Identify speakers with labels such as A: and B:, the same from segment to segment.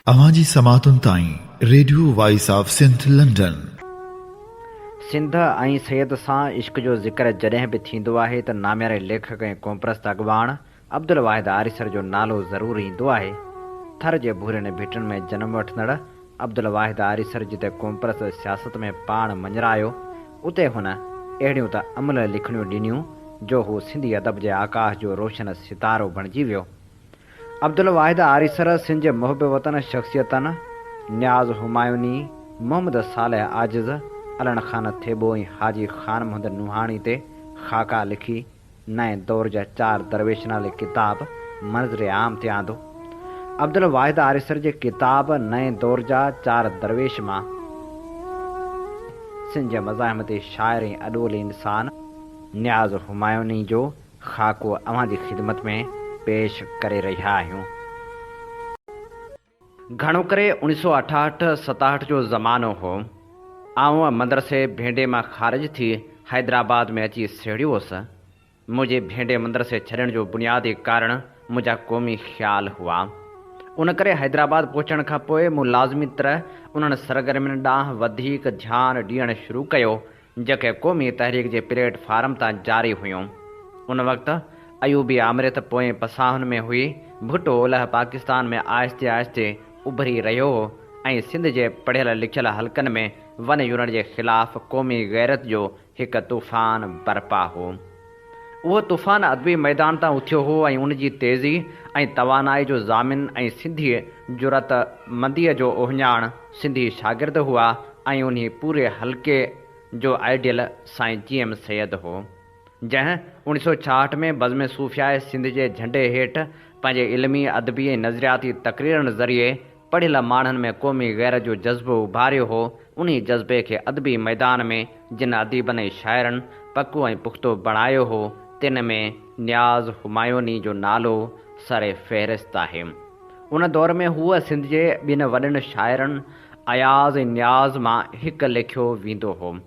A: अवाजी समातुन ताईं radio voice of Sindh London.
B: Sindh ऐं सैयद सां इश्क जो ज़िक्र जॾहिं बि थींदो आहे त नाम्यारे लेखक ऐं कोमप्रस्त अॻवान अब्दुल वाहिद आरिसर जो नालो ज़रूरु ईंदो आहे। थर जे भूरनि भिटनि में जनम वठंदड़ अब्दुल वाहिद आरिसर जिते कोमप्रस्त सियासत में पाण मञरायो, उते हुन अहिड़ियूं त अमल लिखणियूं ॾिनियूं जो हू सिंधी अदब जे आकाश जो रोशन सितारो बणिजी वियो। अब्दुल वाहिद आरिसर सिंध जे मुहब वतन शख़्सियतनि न्याज़ हुमायूनी, मोहम्मद सालेह आजिज़, अलन खान थेबो ऐं हाजी खान मोहम्मद नुहाणी ते ख़ाका लिखी नए दौर जा 4 दरवेश नाले किताब मंज़र आम ते आंदो। अब्दुल वाहिद आरिसर जे किताब नए दौर जा 4 दरवेश मां सिंध जे मज़ाहिम ते शाइर ऐं अॾोल इंसान न्याज़ हुमायूनी जो ख़ाको अव्हां जी ख़िदमत में पेश करे रहिया आहियूं। घणो करे 1968-67 जो ज़मानो हो। आउं मदरसे भेंडे मां ख़ारिज थी हैदराबाद में अची सेड़ियो हुअसि। मुंहिंजे भेंडे मदरसे छॾण जो बुनियादी कारण मुंहिंजा क़ौमी ख़्याल हुआ। उन करे हैदराबाद पहुचण खां पोइ मूं लाज़मी तरह उन्हनि सरगर्मियुनि ॾांहुं वधीक ध्यानु ॾियणु शुरू कयो जेके क़ौमी तहरीक जे प्लेटफार्म तां जारी हुयूं। उन वक़्तु अयूबी आमरियत पोएं पसाहनि में हुई। भुट्टो ओलह पाकिस्तान में आहिस्ते आहिस्ते उभरी रहियो हो ऐं सिंध जे पढ़ियल लिखियल हल्कनि में वन यूनिट जे ख़िलाफ़ क़ौमी गैरत जो हिकु तूफ़ान बर्पा हो। उहो तूफ़ान अदबी मैदान तां उथियो हो ऐं उन जी तेज़ी ऐं तवानाई जो ज़ामिन ऐं सिंधी जुरत मंदीअ जो ओहञाण सिंधी शागिर्द हुआ ऐं उन पूरे हल्के जो आइडियल साईं GM सैयद हो, जंहिं 1966 में बज़्म सूफ़ियाए सिंध जे झंडे हेठि पंहिंजे इल्मी अदबी ऐं नज़रियाती तक़रीरनि ज़रिए पढ़ियल माण्हुनि में क़ौमी गैरत जो जज़्बो उभारियो हो। उन जज़्बे खे अदबी मैदान में जिन अदीबनि ऐं शाइरनि पको ऐं पुख़्तो बणायो हो, तिन में न्याज़ हुमायूनी जो नालो सरे फ़हिरिस्त आहे। उन दौर में हूअ सिंध जे ॿिनि वॾनि शाइरनि अयाज़ ऐं न्याज़ मां हिकु लिखियो वेंदो हो।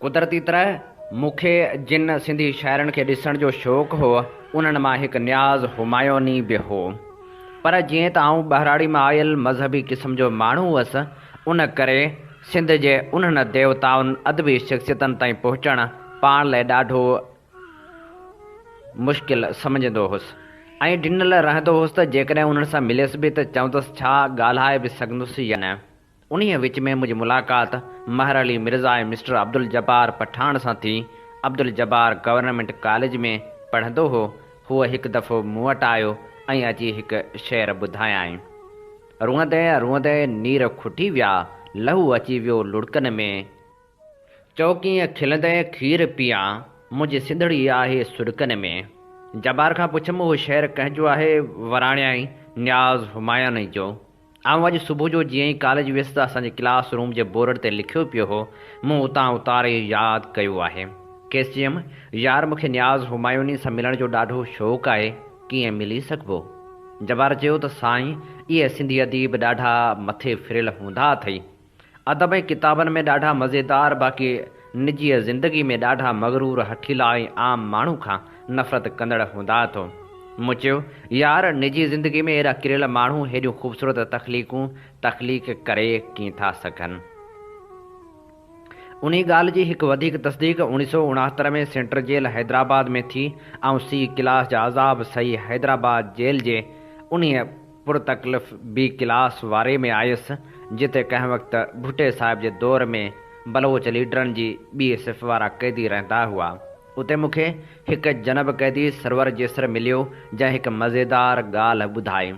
B: कुदरती तरह मूंखे जिन सिंधी शाइरनि खे ॾिसण जो शौक़ु हो, उन्हनि मां हिकु न्याज़ हुमायूनी बि हो। पर जीअं त आउं ॿहिराड़ी मां आयल मज़हबी क़िस्म जो माण्हू हुअसि, उन करे सिंध जे उन्हनि देवताउनि अदबी शख़्सियतनि ताईं पहुचणु पाण लाइ ॾाढो मुश्किल सम्झंदो हुउसि ऐं ॾिनल रहंदो हुउसि त जेकॾहिं उन्हनि सां मिलियसि बि त चवंदुसि छा ॻाल्हाए बि सघंदुसि या न। उन्हीअ विच में मुंहिंजी मुलाक़ात महर अली मिर्ज़ा ऐं मिस्टर अब्दुल जब्बार पठान सां थी। अब्दुल जब्बार गवर्नमेंट कॉलेज में पढ़ंदो हो। हूअ हिकु दफ़ो मूं वटि आयो ऐं अची हिकु शेर ॿुधायई। रुअंदे रुअंदे नीर खुटी विया, लहू अची वियो लुड़कनि में, चौकीअ खिलंदे खीर पिया, मुंहिंजी सिंधड़ी आहे सुड़कनि में। जब्बार खां पुछियमि उहो शेर कंहिंजो आहे? वराणियाई न्याज़ हुमायूनी जो। आउं अॼु सुबुह जो जीअं ई कॉलेज वियुसि त असांजे क्लास रूम जे बोर्ड ते लिखियो पियो हो। मूं उतां उतारे यादि कयो आहे। केसि चयमि, यार मूंखे न्याज़ हुमायूनी सां मिलण जो ॾाढो शौक़ु आहे, कीअं मिली सघिबो? जब्बार चयो त साईं, इहे सिंधी अदीब ॾाढा मथे फिरियल हूंदा अथई, अदब ऐं किताबनि में ॾाढा मज़ेदार, बाक़ी निजी ज़िंदगी में ॾाढा मग़रूर, हठीला ऐं आम माण्हू खां नफ़रत कंदड़ हूंदा अथो। मूं चयो, यार निजी ज़िंदगी में अहिड़ा किरियल माण्हू हेॾियूं ख़ूबसूरत तख़लीक़ करे कीअं था सघनि? उन ॻाल्हि जी हिकु वधीक तस्दीक 1969 में सेंट्रल जेल हैदराबाद में थी। ऐं C क्लास जा अज़ाब सही हैदराबाद जेल जे उन पुरतकलीफ़ B क्लास वारे में आयुसि, जिते कंहिं वक़्तु भुट्टे साहिब जे दौर में बलोच लीडरनि जी ॿी सिफ़ वारा क़ैदी रहंदा हुआ। उते मूंखे हिकु जनब क़ैदी सरवर जेसर मिलियो, जंहिं हिकु मज़ेदार ॻाल्हि ॿुधाई।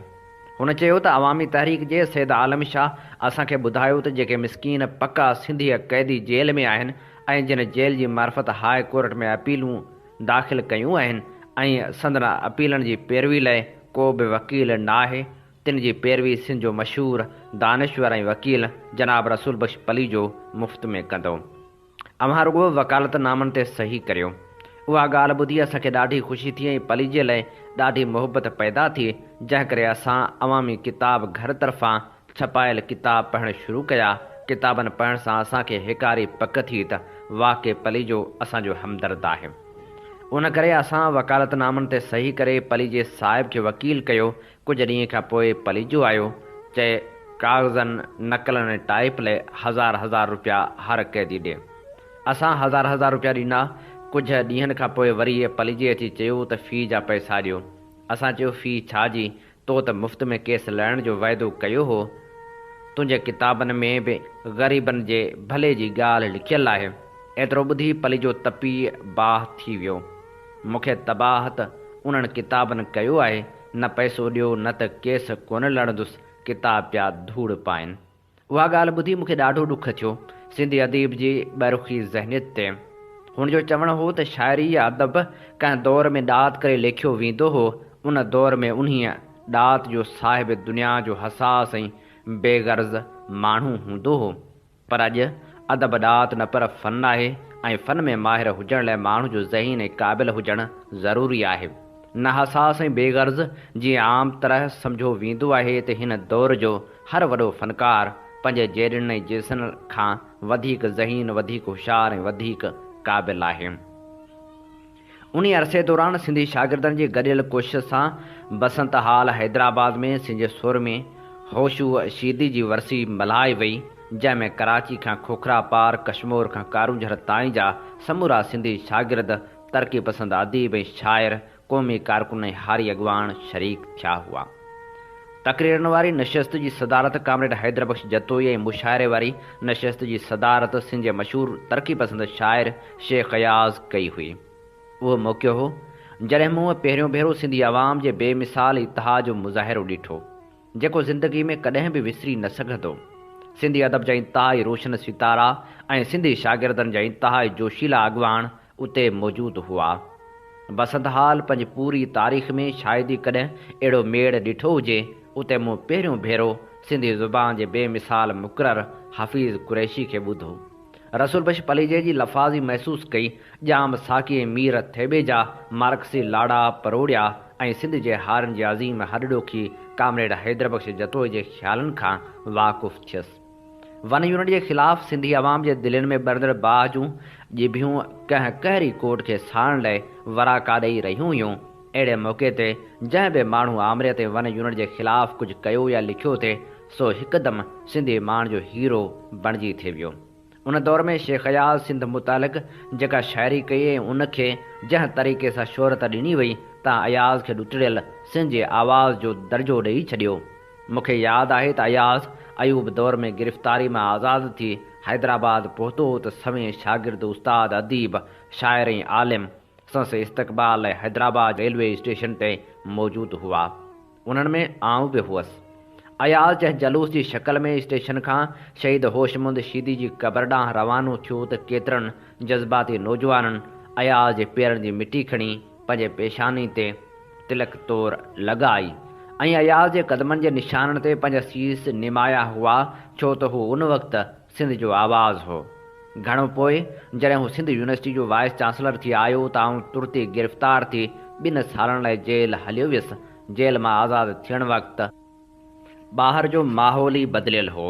B: हुन चयो त अवामी तहरीक जे सैद आलम शाह असांखे ॿुधायो त जेके मिसकीन पका सिंधी क़ैदी जेल में आहिनि ऐं जिन जेल जी मार्फत हाई कोर्ट में अपीलूं दाख़िल कयूं आहिनि ऐं संदन अपीलनि जी पैरवी लाइ को बि वकील न आहे, तिन जी पैरवी सिंध जो मशहूरु दानिश्वर ऐं वकील जनाब रसूल बख़्श पली जो मुफ़्त में कंदो। अव्हां रुॻो वकालतनामनि ते सही करियो। उहा ॻाल्हि ॿुधी असांखे ॾाढी ख़ुशी थी ऐं पली जे लाइ ॾाढी मुहबत पैदा थी, जंहिं करे असां अवामी किताब घर तरफ़ां छपायल किताब पढ़णु शुरू कया। किताबनि पढ़ण सां असांखे हिकारी पक थी त वाक़ई पली जो असांजो हमदर्द आहे। उन करे असां वकालतनामनि ते सही करे पली जे साहिब खे वकील कयो। कुझु ॾींहं खां पोइ पली जो आयो। चए कागज़नि नकलनि टाइप लाइ हज़ार रुपया हर कैदी ॾिए। असां हज़ार रुपया ॾिना। कुझु ॾींहंनि खां पोइ वरी इहे पलिजे अची चयो त फ़ी जा पैसा ॾियो। असां चयो फ़ी छा जी, तो त मुफ़्त में केस लड़ण जो वाइदो कयो हो। तुंहिंजे किताबनि में बि ग़रीबनि जे भले जी ॻाल्हि लिखियलु आहे। एतिरो ॿुधी पलिजो तपी बाह थी वियो। मूंखे तबाहत उन्हनि किताबनि कयो आहे, न पैसो ॾियो न त केस कोन लड़ंदुसि, किताब पिया धूड़ पाइनि। उहा ॻाल्हि ॿुधी मूंखे ॾाढो ॾुख थियो सिंधी अदीब जी ॿैरुखी ज़हनियत ते। हुन जो चवणु हो त शाइरी या अदब कंहिं दौर में ॾात करे लेखियो वेंदो हो, उन दौर में उन्हीअ ॾात जो साहिब दुनिया जो हसास ऐं बेगर्ज़ माण्हू हूंदो हो। पर अॼु अदब ॾात न पर फ़न आहे, ऐं फ़न में माहिर हुजण लाइ माण्हू जो ज़हीन ऐं क़ाबिल हुजणु ज़रूरी आहे। न हसास ऐं बेगर्ज़ जीअं आम तरह सम्झो वेंदो आहे त हिन दौर जो हर वॾो फ़नकार पंहिंजे जेड़नि ऐं जेसन खां वधीक ज़हीन, वधीक होशियार ऐं वधीक क़ाबिल आहे। उन अरसे दौरान सिंधी शागिर्दनि जी गॾियल कोशिश सां बसंत हाल हैदराबाद में सिंध सुर में होशू शीदी जी वरसी मल्हाई वई, जंहिंमें कराची खां खोखरा पार कश्मीर खां कारूंझर ताईं जा समूरा सिंधी शागिर्द, तरक़ी पसंद अदीब ऐं शाइर, क़ौमी कारकुन ऐं हारी अॻवान शरीक थिया हुआ। तक़रीरनि वारी नशिस्त जी सदारत कामरेड हैदर बख्श जतोई ऐं मुशाइरे वारी नशिस्त जी सदारत सिंध जे मशहूरु तरक़ी पसंद शाइर शेख अयाज़ कई हुई। उहो मौक़ियो हो जॾहिं मूं पहिरियों भेरो सिंधी अवाम जे बेमिसाल इतिहाद जो मुज़ाहिरो ॾिठो, जेको ज़िंदगी में कॾहिं बि विसरी न सघंदो। सिंधी अदब जा इंतिहाई रोशन सितारा ऐं सिंधी शागिर्दनि जा इंतिहाई जोशीला अॻवान उते मौजूदु हुआ। बसंत हाल पंहिंजी पूरी तारीख़ में शायदि कॾहिं अहिड़ो मेड़ ॾिठो हुजे। उते मूं पहिरियों भेरो सिंधी ज़ुबान जे बेमिसाल मुक़रर हफ़ीज़ कुरैशी खे ॿुधो। रसूल बख्श पलीजे जी लफ़ाज़ी महसूस कई। जाम साकी मीर थेबे जा मार्क्सी लाड़ा परोड़िया ऐं सिंध जे हारनि जी अज़ीम हॾॾोखी कामरेड हैदर बख्श जतोई जे ख़्यालनि खां वाक़ुफ़ु थियसि। वन यूनिट जे ख़िलाफ़ सिंधी अवाम जे दिलनि में ॿरंदड़ बाह जूं ॼिभियूं कंहिं कहरी कोट खे साड़ण लाइ वराका ॾेई रहियूं हुयूं। अहिड़े मौक़े ते जंहिं बि माण्हू आमरियत ऐं वन यूनिट जे ख़िलाफ़ कुझु कयो या लिखियो थिए, सो हिकदमि सिंधी माण्हू जो हीरो बणिजी थी वियो। उन दौर में शेख अयाज़ सिंध मुतालिक़ जेका शाइरी कई ऐं उनखे जंहिं तरीक़े सां शोहरत ॾिनी वई, तां अयाज़ खे ॾुतड़ियल सिंध जे आवाज़ जो दर्जो ॾेई छॾियो। मूंखे यादि आहे त अयाज़ अयूब दौर में गिरफ़्तारी मां आज़ादु थी हैदराबाद पहुतो त सवें शागिर्द, उस्ताद, अदीब, शाइर ऐं आलिम संस इस्तक़बाल लाइ हैदराबाद रेलवे स्टेशन ते मौजूदु हुआ। उन्हनि में आउं बि हुअसि। अयाज़ जंहिं जलूस जी शक्ल में स्टेशन खां शहीद होशमुंद शीदी जी क़बर ॾांहुं रवानो थियो त केतिरनि जज़्बाती नौजवाननि अयाज़ जे पेरनि जी मिटी खणी पंहिंजे पेशानी ते तिलक तौर लॻाई ऐं अयाज़ जे क़दमनि जे निशाननि ते पंहिंजा सीस निमाया हुआ, छो त हू उन वक़्तु सिंध जो आवाज़ हो। घणो पोइ जॾहिं हू सिंध यूनिवर्सिटी जो वाइस चांसलर थी आयो त आउं तुर्ती गिरफ़्तार थी 2 सालनि लाइ जेल हलियो वियुसि। जेल मां आज़ादु थियण वक़्तु ॿाहिरि जो माहौल ई बदिलियल हो।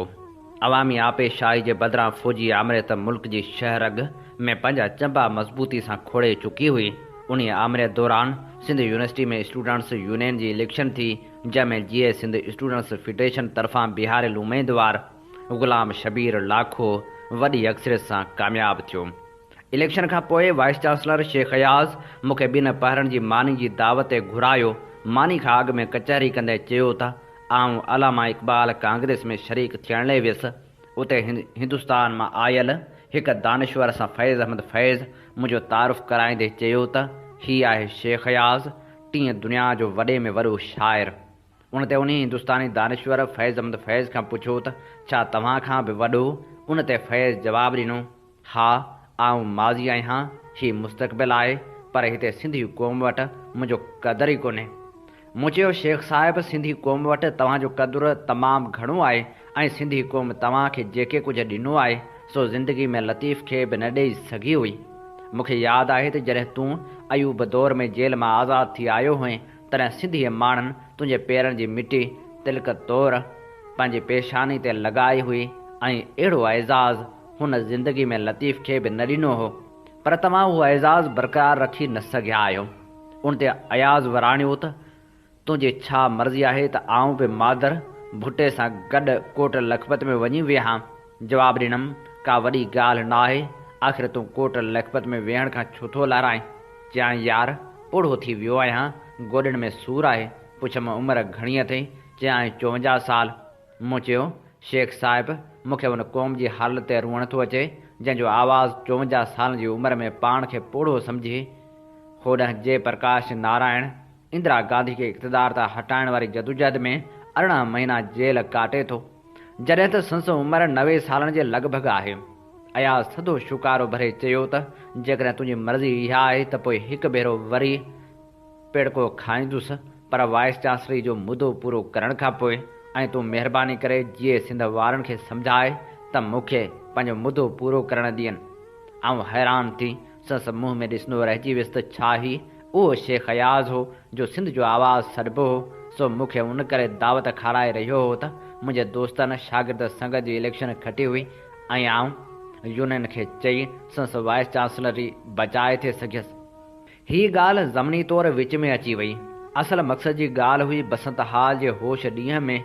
B: अवामी आपेशाही जे बदिरां फ़ौजी आमरियत मुल्क जी शहरग में पंहिंजा चंबा मज़बूती सां खोड़े चुकी हुई। उन आमरियत दौरान सिंध यूनिवर्सिटी में स्टूडेंट्स यूनियन जी इलेक्शन थी, जंहिंमें जीए सिंध स्टूडेंट्स फेडरेशन तरफ़ां बिहारियल उम्मीदवार ग़ुलाम शबीर लाखो वॾी अक्सरियत सां कामयाबु थियो। इलेक्शन खां पोइ वाइस चांसलर शेख अयाज़ मूंखे 2 पहरनि जी मानी जी दावत ते घुरायो। मानी खां अॻु में कचहरी कंदे चयो त आउं अलामा इक़बाल कांग्रेस में शरीक थियण लाइ वियुसि। उते हिंदुस्तान मां आयल हिकु दानिश्वर सां फैज़ अहमद फैज़ मुंहिंजो तारुफ़ कराईंदे चयो त हीअ आहे शेख अयाज़, 3 दुनिया जो वॾे में वॾो शाइर। उन ते उन हिंदुस्तानी दानिश्वर फैज़ अहमद फैज़ खां पुछियो त छा तव्हां खां बि वॾो? उन ते फैज़ जवाबु ॾिनो, हा आउं माज़ी आहियां, हीउ मुस्तक़बिल आहे, पर हिते सिंधी क़ौम वटि मुंहिंजो क़दुरु ई कोन्हे। मूं चयो, शेख साहिब, सिंधी क़ौम वटि तव्हांजो क़दुरु तमामु घणो आहे ऐं सिंधी क़ौम तव्हांखे जेके कुझु ॾिनो आहे सो ज़िंदगी में लतीफ़ खे बि न ॾेई सघी हुई। मूंखे यादि आहे त जॾहिं तूं अयूब दौर में जेल मां आज़ादु थी आयो हुएं, तॾहिं सिंधी माण्हुनि तुंहिंजे पेरनि जी मिटी तिलक तौर पंहिंजी पेशानी ते लॻाई हुई ऐं अहिड़ो एज़ाज़ हुन ज़िंदगी में लतीफ़ खे बि न ॾिनो हो, पर तव्हां उहो एज़ाज़ बरक़रार रखी न सघिया आहियो। उन ते अयाज़ वराणियो त तुंहिंजी छा मर्ज़ी आहे त आउं बि मादर भुट्टे सां गॾु कोट लखपत में वञी विया। जवाबु ॾिनमि, का वॾी ॻाल्हि न आहे, आख़िर तूं कोट लखपत में वेहण खां छो थो लाराएं? चयां, यार ओढ़ो थी वियो आहियां, गोॾनि में सूरु आहे। पुछियमि, उमिरि घणी अथई? चयां, 54 साल। मूं चयो, शेख साहिबु, मूंखे उन क़ौम जी हालत ते रुअण थो अचे जंहिंजो आवाज़ु 54 सालनि जी उमिरि में पाण खे पोढ़ो सम्झे। होॾां जयप्रकाश नारायण इंदिरा गांधी खे इक़्तिदार तां हटाइण वारी जदोजहद में 18 महीना जेल काटे थो, जॾहिं त संस उमिरि 90 सालनि जे लॻभॻि आहे। अयाज़ थधो शुकारो भरे चयो त जेकॾहिं तुंहिंजी मर्ज़ी इहा आहे त पोइ हिकु भेरो वरी पेड़को खाईंदुसि, पर वाइस चांसलरी जो मुदो पूरो करण खां पोइ। ऐं तूं महिरबानी करे जीअं सिंध वारनि खे सम्झाए त मूंखे पंहिंजो मुदो पूरो करणु ॾियनि। आउं हैरान थी संस मुंहं में ॾिसंदो रहिजी वियुसि त छा ही उहो शेख अयाज़ हो जो सिंध जो आवाज़ु सॾिबो हो। सो मूंखे उन करे दावत खाराए रहियो हो त मुंहिंजे दोस्तनि शागिर्द संघ जी इलेक्शन खटी हुई ऐं आउं यूनियन खे चई संस वाइस चांसलरी बचाए थे सघियसि। हीअ ॻाल्हि ज़मनी तौरु विच में अची वई। असल मक़सद जी ॻाल्हि हुई बसंत हाल जे होश ॾींहं में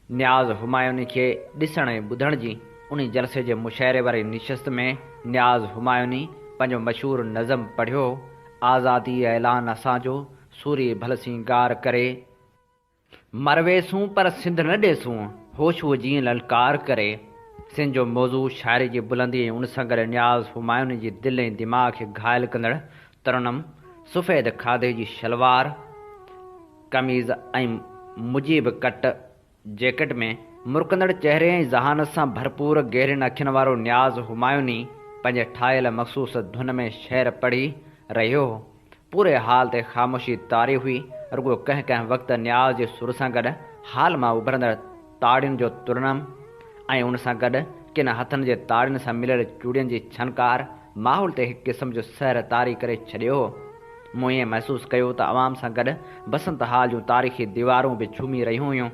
B: न्याज़ हुमायूनी खे ॾिसण ऐं ॿुधण जी। उन जलसे जे मुशाइरे वारी निशस्त में न्याज़ हुमायूनी पंहिंजो मशहूरु नज़म पढ़ियो, आज़ादी ऐलान असांजो, सूरी भल सिंगार करे मरवेसूं पर सिंध न ॾेसूं, होश वो जीअं ललकार करे। सिंध जो मौज़ू शाइरी जी बुलंदी ऐं उन सां गॾु न्याज़ हुमायूनी जी दिलि ऐं दिमाग़ खे घायल कंदड़ तरनम, सफ़ेद खाधे जी शलवार कमीज़ ऐं मुजीब कट जैकेट में मुरकंदड़ चहिरे ऐं ज़हानत सां भरपूर गहरनि अखियुनि वारो न्याज़ हुमायूनी पंहिंजे ठाहियल मख़सूस धुन में शेर पढ़ी रहियो हो। पूरे हाल ते ख़ामोशी तारी हुई। रुगो कंहिं कंहिं वक़्तु न्याज़ जे सुर सां गॾु हाल मां उभरंदड़ ताड़ियुनि जो तुरनम ऐं उन सां गॾु किन हथनि जे ताड़ियुनि सां मिलियल चूड़ियुनि जी छनकार माहौल ते हिकु क़िस्म जो सहर तारी करे छॾियो हो। मूं ईअं महसूसु कयो त आवाम सां गॾु बसंत हाल जूं तारीख़ी दीवारूं बि झूमी रहियूं हुयूं।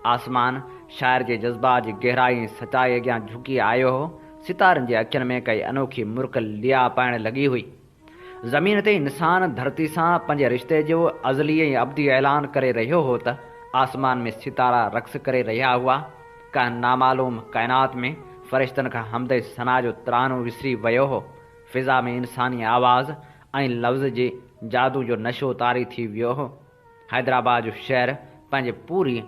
B: आसमान शाइर जे जज़्बात जी गहराई ऐं सचाई अॻियां झुकी आयो हो। सितारनि जे अखियुनि में काई अनोखी मुर्क लिया पाइण लॻी हुई। ज़मीन ते इंसान धरती सां पंहिंजे रिश्ते जो अज़ली ऐं अब्दी ऐलान करे रहियो हो त आसमान में सितारा रक़्स करे रहिया हुआ। कंहिं नामालूम काइनात में फ़रिश्तनि खां हमद सना जो तरानो विसरी वियो हो। फ़िज़ा में इंसानी आवाज़ ऐं लफ़्ज़ जे जादू जो नशो तारी थी वियो हो। हैदराबाद जो शहर पंहिंजे पूरी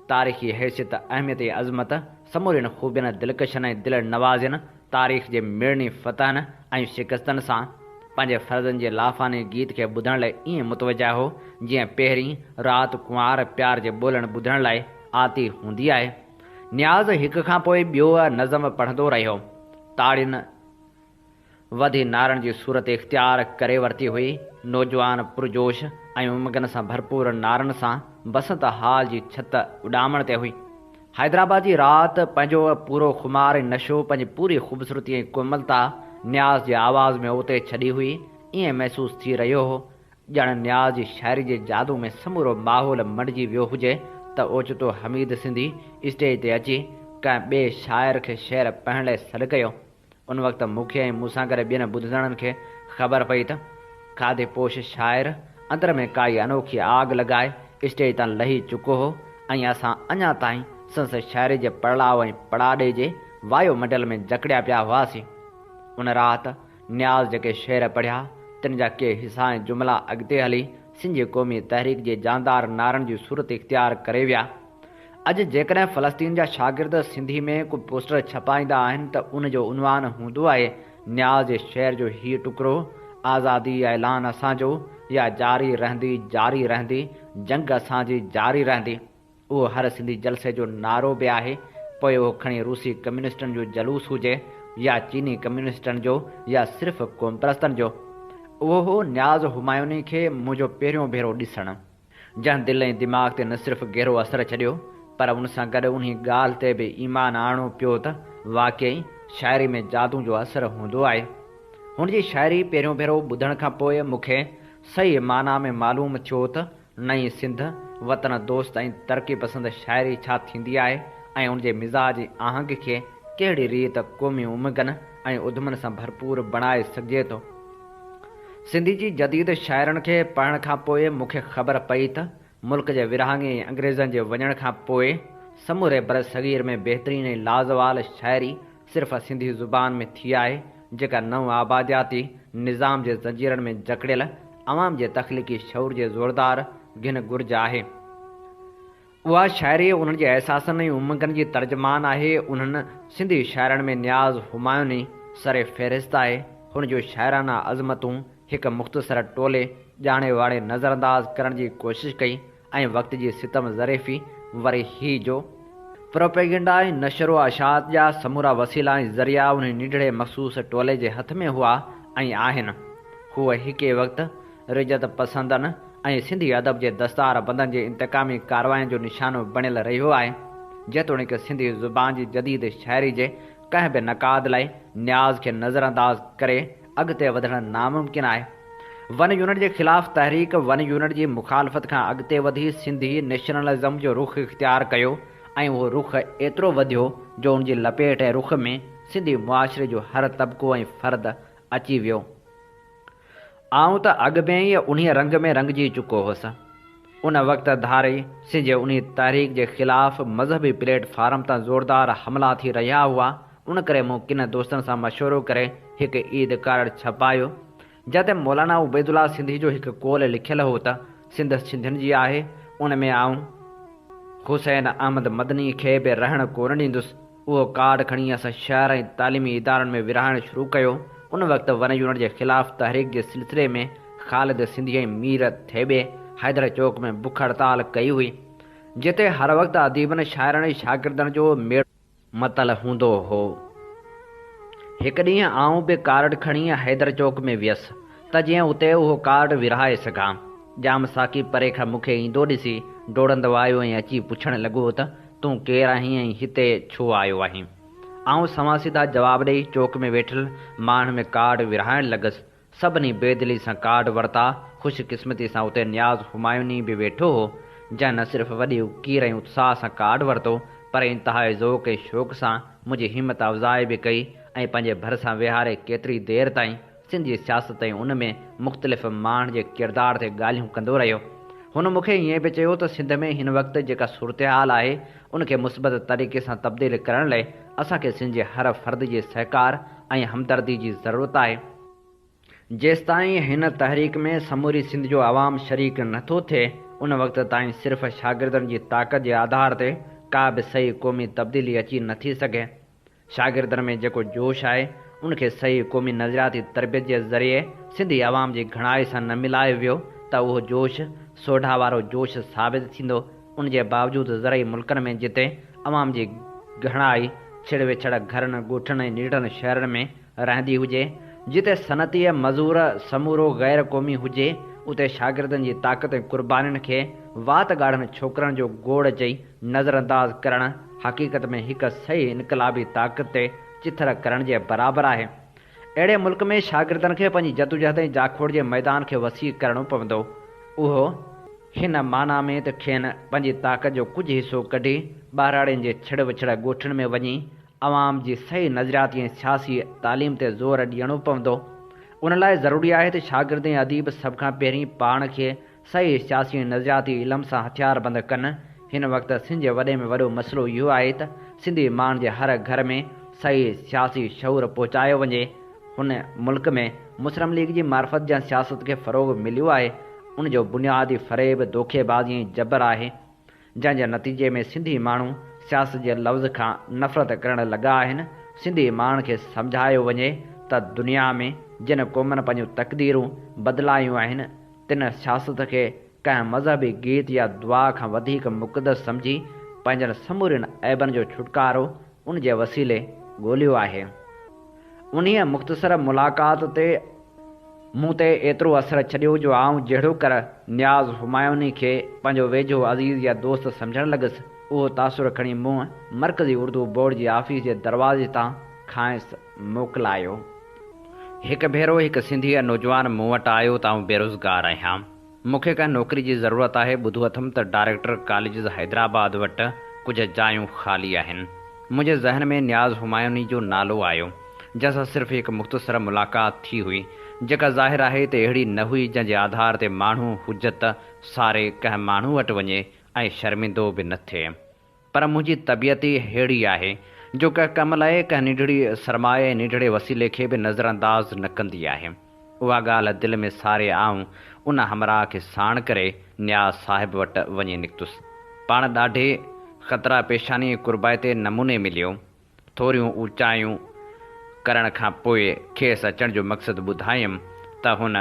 B: तारीख़ी हैसियत, अहमियत ऐं अज़मत, समूरनि ख़ूबियुनि, दिलकशनि ऐं दिल नवाज़ियुनि तारीख़ जे मिड़नी फ़तहनि ऐं शिकस्तनि सां पंहिंजे फ़र्ज़नि जे लाफ़ाने गीत खे ॿुधण लाइ ईअं मुतवजा हो जीअं पहिरीं राति कुंवार प्यार जे ॿोलण ॿुधण लाइ आती हूंदी आहे। न्याज़ हिक खां पोइ ॿियो नज़म पढ़ंदो रहियो। ताड़ियुनि वधी नारनि जी सूरत इख़्तियार करे वरिती हुई। नौजवान पुरजोश ऐं उमंगनि सां भरपूर नारनि सां बसंत हाल जी छित उॾामण ते हुई। हैदराबाद जी राति पंहिंजो पूरो खुमार ऐं नशो, पंहिंजी पूरी ख़ूबसूरती ऐं कोमलता न्याज़ जे आवाज़ में उते छॾी हुई। ईअं महसूसु थी रहियो हो ॼण न्याज़ जी शाइरी जे जादू में समूरो माहौल मटिजी वियो हुजे त ओचितो हमीद सिंधी स्टेज ते अची कंहिं ॿिए शाइर खे शेर पढ़ण लाइ सॾु कयो। उन वक़्तु मूंखे ऐं मूंसां गॾु ॿियनि ॿुधंदड़नि खे ख़बर पई त खाधे पोश शाइर अंदर में काई अनोखी आग लॻाए स्टेज तां लही चुको हो ऐं असां अञा ताईं संस शाइरी जे पड़लाव ऐं पड़ाॾे जे वायुमंडल में जकड़िया पिया हुआसीं। उन राति न्याज़ जेके शेर पढ़िया तिन जा के हिसा ऐं जुमिला अॻिते हली सिंधी क़ौमी तहरीक जे जानदार नारनि जी सूरत इख़्तियार करे विया। अॼु जेकॾहिं फ़लस्तीन जा शागिर्द सिंधी में को पोस्टर छपाईंदा आहिनि त उन जो उनवान हूंदो आहे न्याज़ जे शेर जो हीउ टुकड़ो, आज़ादी ऐलान असांजो, या जारी रहंदी जंग असांजी जारी रहंदी। उहो हर सिंधी जलसे जो नारो बि आहे। पोइ उहो खणी रूसी कम्यूनिस्टनि जो जलूस हुजे या चीनी कम्यूनिस्टनि जो या सिर्फ़ु क़ौम परस्तनि जो। उहो हो न्याज़ हुमायूनी खे मुंहिंजो पहिरियों भेरो ॾिसणु, जंहिं दिलि ऐं दिमाग़ ते न सिर्फ़ु गहरो असरु छॾियो पर उन सां गॾु उन ॻाल्हि ते बि ईमान आणो पियो त वाक़ई शाइरी में जादू जो असरु हूंदो आहे। हुन जी शाइरी पहिरियों भेरो ॿुधण खां पोइ मूंखे सही माना में मालूम थियो त नई सिंध, वतन दोस्त ऐं तरक़ी पसंदि शाइरी छा थींदी आहे ऐं उन जे मिज़ाज आहंग खे कहिड़ी रीति क़ौमी उमंगनि ऐं उधमनि सां भरपूर बणाए सघिजे थो। सिंधी जी जदीद शाइरनि खे पढ़ण खां पोइ मूंखे ख़बर पई त मुल्क जे विरहाङे अंग्रेज़नि जे वञण खां पोइ समूरे बर सग़ीर में बहितरीन ऐं लाज़वाल शाइरी सिर्फ़ सिंधी ज़ुबान में थी आहे, जेका नव आबादियाती निज़ाम जे ज़ंजीरनि में जकड़ियल अवाम जे तख़लीक़ी शऊर जे ज़ोरदार घिन घुर्ज आहे। उहा शाइरी उन्हनि जे अहसासनि ऐं उमंगनि जी तर्जमान आहे। उन्हनि सिंधी शाइरनि में नियाज़ हुमायूनी सरे फ़हिरिस्त आहे। हुन जूं शाइराना अज़मतूं हिकु मुख़्तसर टोले ॼाणे वारे नज़रअंदाज़ करण जी कोशिशि कई ऐं वक़्त जी सितम ज़रीफ़ी वरी ही जो प्रोपेगेंडा ऐं नशर व अशात जा समूरा वसीला ऐं ज़रिया उन निढड़े मख़सूस टोले जे हथ में हुआ ऐं आहिनि। हूअ हिके वक़्तु रिजत पसंदनि ऐं सिंधी अदब जे दस्तार बंदनि जे इंतकामी कारवायुनि जो निशानो बणियल रहियो आहे। जेतोणीकि सिंधी ज़ुबान जी जदीद शाइरी जे कंहिं बि नक़ाद लाइ न्याज़ खे नज़रअंदाज़ करे अॻिते वधणु नामुमकिन आहे। वन यूनिट जे ख़िलाफ़ तहरीक वन यूनिट जी मुखालफ़त खां अॻिते वधी सिंधी नेशनलिज़म जो रुख़ इख़्तियार कयो ऐं उहो रुख़ एतिरो वधियो जो उन जी लपेट ऐं रुख़ में सिंधी मुआशिरे जो हर तबिको ऐं फ़र्द अची वियो। आऊं त अॻु में ई उन रंग में रंगजी चुको हुअसि। उन वक़्तु धारे सिंध उन तहरीक जे ख़िलाफ़ मज़हबी प्लेटफार्म तां ज़ोरदार हमला थी रहिया हुआ। उन करे मूं किन दोस्तनि सां मशवरो करे हिकु ईद कार्ड छपायो, जिते मौलाना उबैदुल्ला सिंधी जो हिकु कोल लिखियलु हो त सिंध सिंधियुनि जी आहे। उन में आऊं हुसैन अहमद मदनी खे बि रहणु कोन ॾींदुसि। उहो कार्ड खणी असां शहर ऐं तालीमी इदारनि में विरहाइणु शुरू कयो। उन वक़्तु वन यूनिट जे ख़िलाफ़ तहरीक जे सिलसिले में ख़ालिद सिंधी ऐं मीर थेबे हैदर चौक में बुख हड़ताल कई हुई, जिते हर वक़्तु अदीबनि शाइरनि ऐं शागिर्दनि जो मेड़ मतल हूंदो हो। हिकु ॾींहुं आऊं बि कार्ड खणी हैदर चौक में वियसि त जीअं उते उहो कार्ड विरहाए सघां। जाम साकी परे खां मूंखे ईंदो ॾिसी डोड़ंदो आयो ऐं अची पुछणु लॻो त तूं केरु आहीं ऐं हिते छो आयो आहीं। आऊं सवां सीधा जवाबु ॾेई चौक में वेठल माण्हुनि में कार्ड विरहाइणु लॻसि। सभिनी बेदिली सां कार्ड वरिता। ख़ुशकिस्मती सां उते नियाज़ हुमायूनी बि वेठो हो, जंहिं न सिर्फ़ु वॾी उकीर ऐं उत्साह सां कार्ड वरितो, पर इंतिहाई ज़ौक़ ऐं शौक़ सां मुंहिंजी हिमत अफ़ज़ाई बि कई ऐं पंहिंजे भरिसां विहारे केतिरी देरि ताईं सिंधी सियासत ऐं उन में मुख़्तलिफ़ माण्हुनि जे किरदार ते ॻाल्हियूं कंदो रहियो। हुन मूंखे ईअं बि चयो त सिंध में हिन वक़्तु जेका सूरतहाल आहे उनखे मुस्बत तरीक़े सां तब्दील करण लाइ असांखे सिंध जे हर फ़र्द जे सहकार ऐं हमदर्दी जी ज़रूरत आहे। जेसिताईं हिन तहरीक में समूरी सिंध जो आवाम शरीक नथो थिए, उन वक़्त ताईं सिर्फ़ शागिर्दनि जी ताक़त जे आधार ते का बि सही क़ौमी तब्दीली अची नथी सघे। शागिर्दनि में जेको जोश आहे उनखे सही क़ौमी नज़रियाती तरबियत जे ज़रिए सिंधी आवाम जी घणाई सां न मिलायो वियो त उहो जोश सोढा वारो जोश साबित थींदो। उन जे बावजूदि ज़रई मुल्कनि में जिते अवाम जी घणाई छिड़ विछड़ घरनि ॻोठनि ऐं नीड़नि शहरनि में रहंदी हुजे, जिते सनती मज़ूर समूरो गैर क़ौमी हुजे, उते शागिर्दनि जी ताक़त ऐं क़ुर्बानीनि खे वात ॻाढ़नि छोकिरनि जो गोड़ चई नज़रअंदाज़ करणु हक़ीक़त में हिकु सही इनक़लाबी ताक़त ते चिथर करण जे बराबरि आहे। अहिड़े मुल्क में शागिर्दनि खे पंहिंजी जदोजहद ऐं जाखोड़ जे मैदान खे वसी करणो पवंदो। उहो हिन माना में त खेनि पंहिंजी ताक़त जो कुझु हिसो कढी ॿारहाड़ियुनि जे छिड़ विछड़ ॻोठनि में वञी अवाम जी सही नज़रियाती ऐं सियासी तालीम ते ज़ोर ॾियणो पवंदो। उन लाइ ज़रूरी आहे त शागिर्द ऐं अदीब सभ खां पहिरीं पाण खे सही सियासी ऐं नज़रियाती इल्म सां हथियारबंद कनि। हिन वक़्तु सिंध जे वॾे में वॾो मसइलो इहो आहे त सिंधी माण्हुनि जे हर घर में सही सियासी शऊर पहुचायो वञे। हुन मुल्क में मुस्लिम लीग जी मार्फत जा सियासत खे फ़रोग़ मिलियो आहे। उन जो बुनियादी फ़रेब धोखेबाज़ी ऐं जबर आहे, जंहिंजे नतीजे में सिंधी माण्हू सियासत जे लफ़्ज़ खां नफ़रत करणु लॻा आहिनि। सिंधी माण्हुनि खे सम्झायो वञे त दुनिया में जिन क़ौमनि पंहिंजूं तक़दीरूं बदिलायूं आहिनि, तिन सियासत खे कंहिं मज़हबी गीत या दुआ खां वधीक मुक़दस सम्झी पंहिंजनि समूरनि ऐबनि जो छुटकारो उन जे वसीले ॻोल्हियो आहे। उन्हीअ मुख़्तसर मुलाक़ात ते मूं ते एतिरो असरु छॾियो जो आऊं जहिड़ो कर नियाज़ हुमायूनी खे पंहिंजो वेझो अज़ीज़ या दोस्त सम्झणु लॻुसि। उहो तासुरु खणी मूं मरकज़ी उर्दू बोर्ड जी आफ़ीस जे दरवाज़े तां खांइसि मोकिलायो। हिकु भेरो हिकु सिंधी नौजवान मूं वटि आयो त आऊं बेरोज़गार आहियां, मूंखे कंहिं नौकिरी जी ज़रूरत आहे। ॿुधो अथमि त डायरेक्टर कॉलेजिस हैदराबाद वटि कुझु जायूं ख़ाली आहिनि। मुंहिंजे ज़हन में नियाज़ हुमायूनी जो नालो आयो, जंहिंसां सिर्फ़ु हिकु मुख़्तसर मुलाक़ात थी हुई। जेका ज़ाहिर आहे त अहिड़ी न हुई जंहिंजे आधार ते माण्हू हुजत सारे कंहिं माण्हू वटि वञे ऐं शर्मिंदो बि न थिए। पर मुंहिंजी तबियत ई अहिड़ी आहे जो कंहिं कम लाइ कंहिं निढड़ी सरमाए निढड़े वसीले खे बि नज़रअंदाज़ न कंदी आहे। उहा ॻाल्हि दिलि में सारे आऊं उन हमराह खे साण करे न्याज़ साहिब वटि वञी निकितुसि। पाण ॾाढे ख़तरा पेशानी कुर्बाइते नमूने मिलियो। थोरियूं ऊचायूं करण खां पोइ खेसि अचण जो मक़सदु ॿुधायमि त हुन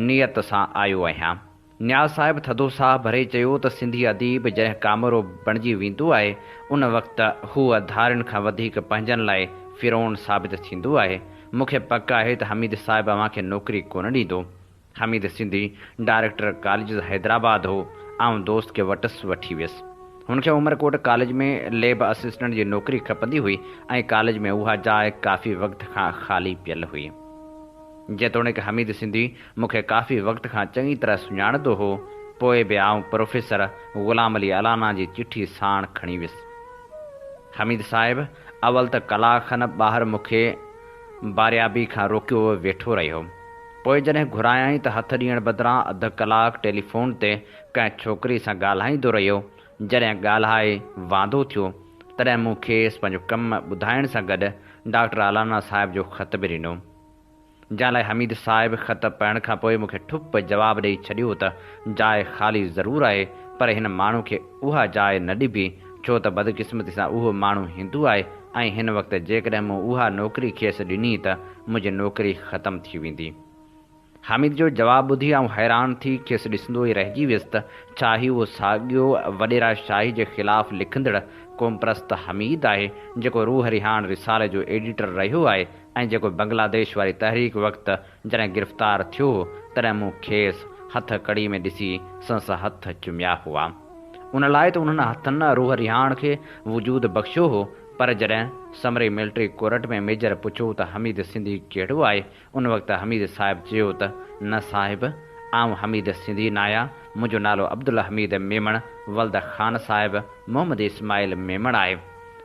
B: नियत सां आयो आहियां। न्याज़ साहिब थधो साह भरे चयो त सिंधी अदीब जॾहिं कामरो बणिजी वेंदो आहे उन वक़्तु हू धारियुनि खां वधीक पंहिंजनि लाइ फ़िरौन साबित थींदो आहे। मूंखे पक आहे त हमीद साहिब अव्हांखे नौकिरी कोन ॾींदो। हमीद सिंधी डायरेक्टर कॉलेज हैदराबाद हो। आउं दोस्त खे वटसि वठी वियुसि। हुनखे उमरकोट कॉलेज में लैब असिस्टेंट जी नौकिरी खपंदी हुई ऐं कॉलेज में उहा जाइ काफ़ी वक़्त खां ख़ाली पियल हुई। जेतोणीकि हमीद सिंधी मूंखे काफ़ी वक़्त खां चङी तरह सुञाणंदो हो, पोइ बि आउं प्रोफेसर ग़ुलाम अली अलाना जी चिठी साण खणी वियुसि। हमीद साहिब अवल त कलाक खनि ॿाहिरि मूंखे बारियाबी खां रोकियो वेठो रहियो। पोइ जॾहिं घुरायई त हथु ॾियण बदिरां अधु कलाक टेलीफोन ते कंहिं छोकिरी सां ॻाल्हाईंदो रहियो। जॾहिं ॻाल्हाए वांदो थियो तॾहिं मूं खेसि पंहिंजो कमु ॿुधाइण सां गॾु डॉक्टर अलाना साहिब जो ख़त बि ॾिनो। जंहिं लाइ हमीद साहिब ख़त पढ़ण खां पोइ मूंखे ठुप जवाबु ॾेई छॾियो त जाइ ख़ाली ज़रूरु आहे, पर हिन माण्हू खे उहा जाइ न ॾिबी, छो त बदकिस्मती सां उहो माण्हू हिंदू आहे ऐं हिन वक़्तु जेकॾहिं मूं उहा नौकिरी खेसि ॾिनी त मुंहिंजी नौकिरी ख़तमु थी वेंदी। हामिद जो जवाबु ॿुधी आउं हैरान थी खेसि ॾिसंदो ई रहिजी वियुसि त छा ही उहो साॻियो वॾेरा शाही जे ख़िलाफ़ु लिखंदड़ क़ौमप्रस्त हमीद आहे जेको रूह रिहान रिसाले जो एडिटर रहियो आहे ऐं जेको बंग्लादेश वारी तहरीक वक़्तु जॾहिं गिरफ़्तार थियो तॾहिं मूं खेसि हथ कड़ी में ॾिसी संस हथ चुमिया हुआ। उन लाइ त उन्हनि हथनि रूह रिहान खे वजूद बख़्शियो हो। पर जॾहिं समरी मिलिट्री कोर्ट में मेजर पुछो त हमीद सिंधी कहिड़ो आहे, उन वक़्तु हमीद साहिब चयो त न साहिब, आउं हमीद सिंधी न आहियां। मुंहिंजो नालो अब्दुल हमीद मेमण वल्द ख़ान साहिब मोहम्मद इस्माइल मेमण आहे।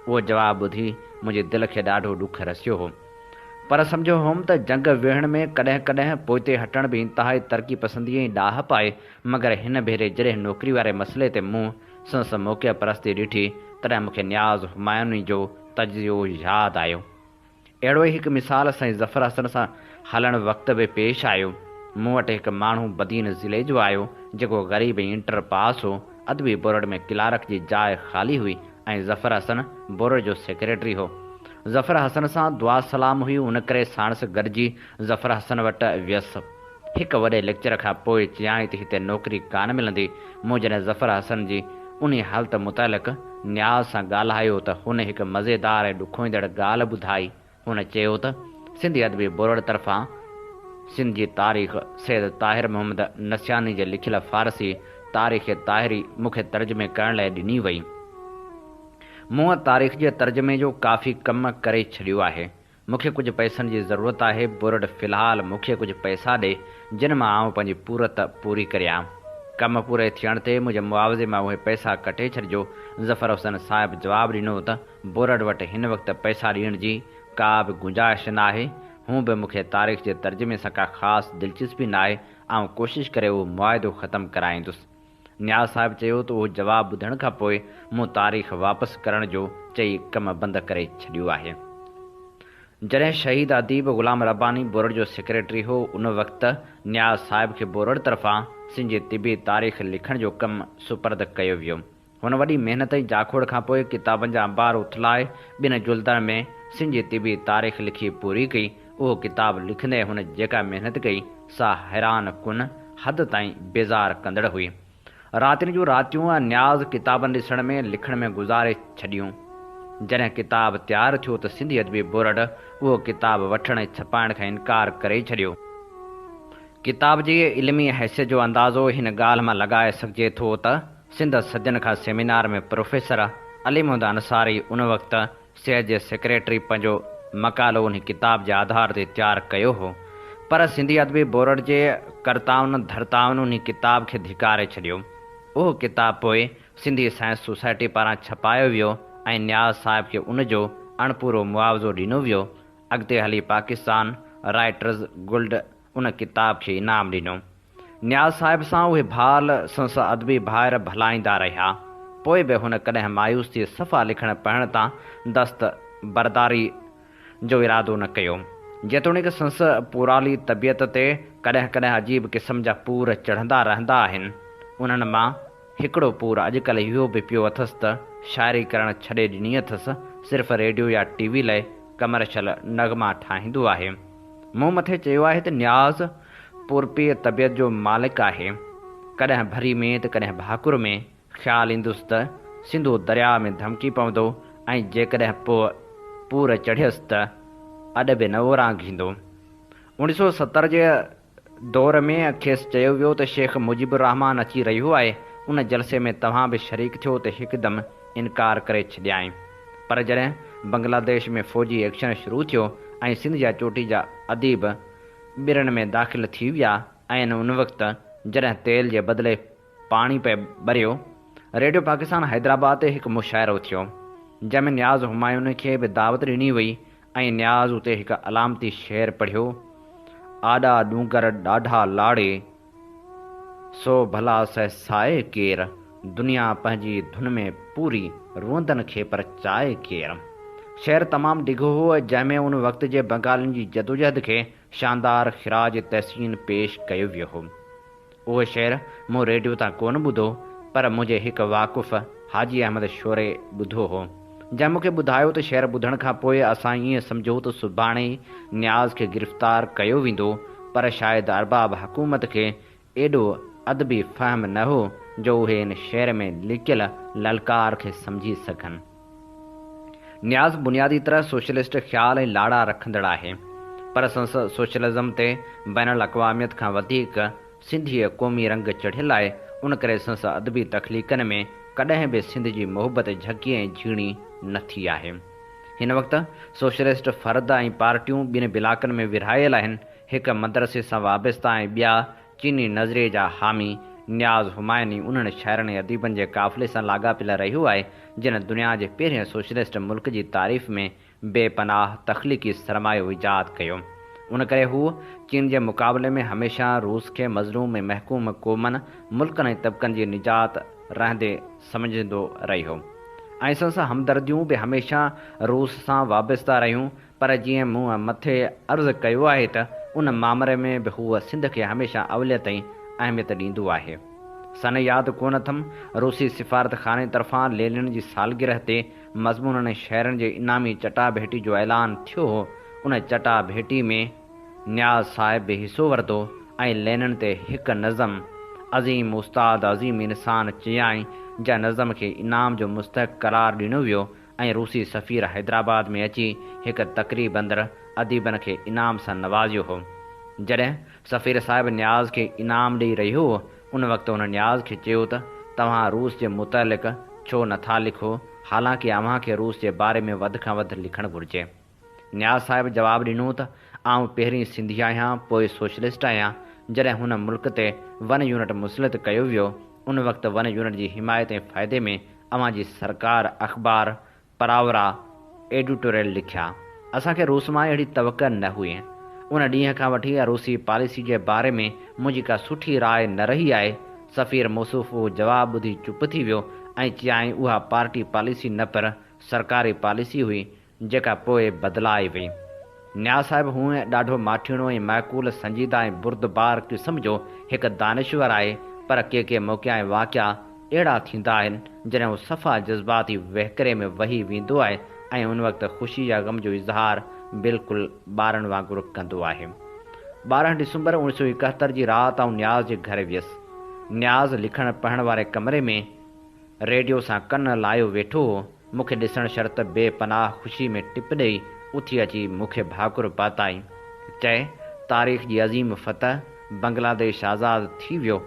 B: उहो जवाबु ॿुधी मुंहिंजे दिलि खे ॾाढो ॾुखु रसियो हो। पर सम्झो होमि त जंग विहण में कॾहिं कॾहिं पोइते हटण बि इंतिहाई तरक़ी पसंदीअ जी ॾाहप आहे। मगर हिन भेरे जॾहिं नौकिरी वारे मसइले ते मूं संस मौक़े परस्ती ॾिठी तॾहिं मूंखे न्याज़ हुमायूनी जो तजियो यादि आयो। अहिड़ो ई हिकु मिसाल साईं ज़फ़र हसन सां हलणु वक़्तु बि पेश आयो। मूं वटि हिकु माण्हू बदीन ज़िले जो आयो जेको ग़रीब इंटर पास हो। अदबी बोर्ड में क्लार्क जी जाइ ख़ाली हुई ऐं ज़फ़र हसन बोर्ड जो सेक्रेटरी हो। ज़फ़र हसन सां दुआ सलाम हुई, उन करे साणस गॾिजी ज़फ़र हसन वटि वियुसि। हिकु वॾे लेक्चर खां पोइ चयाईं त हिते नौकिरी कान मिलंदी। मूं जॾहिं ज़फ़र हसन जी उन हालत मुतालिक़ न्याज़ सां ॻाल्हायो त हुन हिकु मज़ेदार ऐं ॾुखोईंदड़ ॻाल्हि ॿुधाई। हुन चयो त सिंधी अदबी बोर्ड तरफ़ां सिंध जी तारीख़ सैयद ताहिर मोहम्मद नसियानी जे लिखियल फ़ारसी तारीख़ ताहिरी मूंखे तर्जुमे करण लाइ ॾिनी वई। मूं तारीख़ जे तर्जुमे जो काफ़ी कमु करे छॾियो आहे। मूंखे कुझु पैसनि जी ज़रूरत आहे। बोर्ड फ़िलहाल मूंखे कुझु पैसा ॾे जिन मां आउं पंहिंजी पूरत पूरी करियां। कमु पूरे थियण ते मुंहिंजे मुआवज़े मां उहे पैसा कटे छॾिजो। ज़फ़र हुसन साहिबु जवाबु ॾिनो त बोर्ड वटि हिन वक़्तु पैसा ॾियण जी का बि गुंजाइश न आहे। हूं बि मूंखे तारीख़ जे तर्जुमे सां का ख़ासि दिलचस्पी न आहे। ऐं कोशिशि करे उहो मुआदो ख़तमु कराईंदुसि। न्याज़ साहिबु चयो त उहो जवाबु ॿुधण खां पोइ मूं तारीख़ वापसि करण जो चई कमु बंदि करे छॾियो आहे। जॾहिं शहीद अदीब ग़ुलाम रब्बानी बोर्ड जो सेक्रेटरी हो, उन वक़्तु न्याज़ साहिब खे बोर्ड तरफ़ां सिंध जी तिबी तारीख़ लिखण जो कमु सुपर्द कयो वियो। हुन वॾी महिनत जी जाखोड़ खां पोइ किताबनि जा अंबार उथलाए ॿिनि जुल्दनि में सिंध जी तिबी तारीख़ लिखी पूरी कई। उहो किताबु लिखंदे हुन जेका महिनत कई सा हैरान कुन हद ताईं बेज़ार कंदड़ हुई। रातियुनि जूं रातियूं न्याज़ किताबनि ॾिसण में लिखण में गुज़ारे छॾियूं। जॾहिं किताबु तयारु थियो त सिंधी अदबी बोर्ड उहो किताबु वठण ऐं छपाइण खां इनकार करे छॾियो। किताब जी इल्मी हैसियत जो अंदाज़ो हिन ॻाल्हि मां लॻाए सघिजे थो त सिंध सदियुनि खां सेमिनार में प्रोफेसर अली मोहम्मद अंसारी उन वक़्तु सिहत जे सेक्रेटरी पंहिंजो मक़ालो उन किताब जे आधार ते तयारु कयो हो। पर सिंधी अदबी बोर्ड जे कर्ताउनि धरताउनि उन किताब खे धिकारे छॾियो। उहो किताबु पोइ सिंधी साइंस सोसाइटी पारां छपायो वियो ऐं न्याज़ साहिब खे उन जो अणपूरो मुआवज़ो ॾिनो वियो। अॻिते हली पाकिस्तान राइटर्स गुल्ड उन किताब खे इनाम ॾिनो। न्याज़ साहिब सां उहे भाल संस अदबी भाइर भलाईंदा रहिया। पोइ बि हुन कॾहिं मायूस थी सफ़ा लिखण पढ़ण तां दस्त बरदारी जो इरादो न कयो। जेतोणीकि संस पुराली तबियत ते कॾहिं कॾहिं अजीब क़िस्म जा पूर चढ़ंदा रहंदा आहिनि। उन्हनि मां हिकिड़ो पूर अॼुकल्ह इहो बि पियो अथसि त शाइरी करणु छॾे ॾिनी अथसि, सिर्फ़ु रेडियो या टीवी लाइ कमर्शियल नगमा ठाहींदो आहे। मूं मथे चयो आहे त न्याज़ पुरपी तबियत जो मालिक आहे। कॾहिं भरी में त कॾहिं भाकुर में ख़्यालु ईंदुसि त सिंधु दरिया में धमकी पवंदो ऐं जेकॾहिं पोइ पूर चढ़ियसि त अॾु बि न ओरांघींदो। 1970 जे दौर में खेसि चयो वियो त शेख मुजीबुर रहमान अची रहियो आहे, उन जलसे में तव्हां बि शरीक थियो त हिकदमि इनकार करे छॾियाई। पर जॾहिं बांग्लादेश में फ़ौजी एक्शन शुरू थियो ऐं सिंध जा चोटी जा अदीब ॿिरनि में दाख़िल थी विया ऐं उन वक़्तु जॾहिं तेल जे बदिले पाणी पे ॿरियो, रेडियो पाकिस्तान हैदराबाद ते हिकु मुशाइरो थियो जंहिंमें न्याज़ हुमायूं खे बि दावत ॾिनी वई ऐं न्याज़ उते हिकु अलामती शेर पढ़ियो, आॾा डूंगर ॾाढा लाड़े सो भला सहसाए केरु, दुनिया पंहिंजी धुन में पूरी रोंदनि खे पर चाहे केरु। शेर तमामु डिघो हो, जंहिंमें उन वक़्त जे बंगालियुनि जी जदोजहद खे शानदार ख़िराज तहसीन पेश कयो वियो हो। उहो शेर मूं रेडियो तां कोन ॿुधो, पर मुंहिंजे हिकु वाक़ुफ़ हाजी अहमद शोरे ॿुधो हो, जंहिं मूंखे ॿुधायो त शेर ॿुधण खां पोइ असां ईअं सम्झो त सुभाणे न्याज़ खे गिरफ़्तार कयो वेंदो, पर शायदि अरबाब हुकूमत खे एॾो अदबी फ़हम न हो जो उहे इन शेर में लिकियल ललकार खे सम्झी सघनि। न्याज़ बुनियादी तरह सोशलिस्ट ख़्याल ऐं लाड़ा रखंदड़ आहे, पर संस सोशलिज़म ते बैनुल अक़वामियत खां वधीक सिंधीअ क़ौमी रंग चढ़ियल आहे। उन करे संस अदबी तख़लीक़नि में कॾहिं बि सिंध जी मोहबत झकी ऐं झीणी न थी आहे। हिन वक़्तु सोशलिस्ट फ़र्द ऐं पार्टियूं ॿिनि इलाइक़नि में विरहायल आहिनि, हिकु मदरसे सां वाबस्ता ऐं ॿिया चीनी नज़रिए जा हामी। न्याज़ हुमायूनी उन्हनि शाइरनि ऐं अदीबनि जे क़ाफ़िले सां लाॻापियल रहियो आहे जिन दुनिया जे पहिरें सोशलिस्ट मुल्क जी तारीफ़ में बेपनाह तख़लीक़ी सरमायो ईजाद कयो। उन करे हू चीन जे मुक़ाबले में हमेशह रूस खे मज़लूम ऐं महकूम क़ौमनि, मुल्कनि ऐं तबक़नि जी निजात रहंदे सम्झंदो रहियो ऐं संस हमदर्दियूं बि हमेशह रूस सां वाबस्ता रहियूं। पर जीअं मूं मथे अर्ज़ु कयो आहे त उन मामले में बि हूअ सिंध खे हमेशह अवलियत ऐं अहमियत ॾींदो आहे। सन यादि कोन अथमि रूसी सिफ़ारतखाने तरफ़ां लेनिन जी सालगिरह ते मज़मूननि ऐं शहरनि जे इनामी चटाभेटी जो ऐलान थियो हो। उन चटाभेटी में न्याज़ साहिब बि हिसो वरितो ऐं लेनिन ते हिकु नज़म अज़ीम उस्ताद अज़ीम इंसान चयाईं, जंहिं नज़म खे इनाम जो मुस्तहिक़ करार ॾिनो वियो ऐं रूसी सफ़ीर हैदराबाद में अची हिकु तक़रीब अंदरि अदीबनि खे इनाम सां नवाज़ियो हो। जॾहिं सफ़ीर साहिब न्याज़ खे इनाम ॾेई रहियो हो, उन वक़्तु हुन न्याज़ खे चयो त तव्हां रूस जे मुतलिक़ छो नथा लिखो, हालांकि अव्हांखे रूस जे बारे में वधि खां वधि लिखणु घुरिजे। न्याज़ साहिब जवाबु ॾिनो त आउं पहिरीं सिंधी आहियां, पोइ सोशलिस्ट आहियां। जॾहिं हुन मुल्क ते वन यूनिट मुसलत कयो वियो, उन वक़्तु वन यूनिट जी हिमायत ऐं फ़ाइदे में अव्हां जी सरकार अख़बार परावरा एडिटोरियल लिखिया। असांखे रूस मां अहिड़ी तवक़ न हुई। उन ॾींहं खां वठी रूसी पॉलिसी जे बारे में मुंहिंजी का सुठी राय न रही आहे। सफ़ीर मौसूफ़ जवाबु ॿुधी चुप थी वियो ऐं चयाईं उहा पार्टी पॉलिसी न पर सरकारी पॉलिसी हुई जेका पोइ बदिलाए वई। न्याज़ साहिब हूअं ॾाढो माठीणो ऐं महकूल संजीदा ऐं बुर्दबार क़िस्म जो हिकु दानिश्वर आहे, पर के मौक़िया ऐं वाक़िया अहिड़ा थींदा आहिनि जॾहिं हू सफ़ा जज़्बाती वहकिरे में वही वेंदो आहे ऐं उन वक़्तु ख़ुशी या ग़म जो इज़हार बिल्कुलु ॿारनि वांगुरु कंदो आहे। 12 डिसंबर 1971 जी राति आउं न्याज़ जे घर वियुसि। न्याज़ लिखण पढ़ण वारे कमरे में रेडियो सां कन लायो वेठो हो। मूंखे ॾिसणु शर्त बेपनाह ख़ुशी में टिप ॾेई उथी अची मूंखे भाकुर पाताई, चए तारीख़ जी अज़ीम फ़तह, बांग्लादेश आज़ादु थी वियो।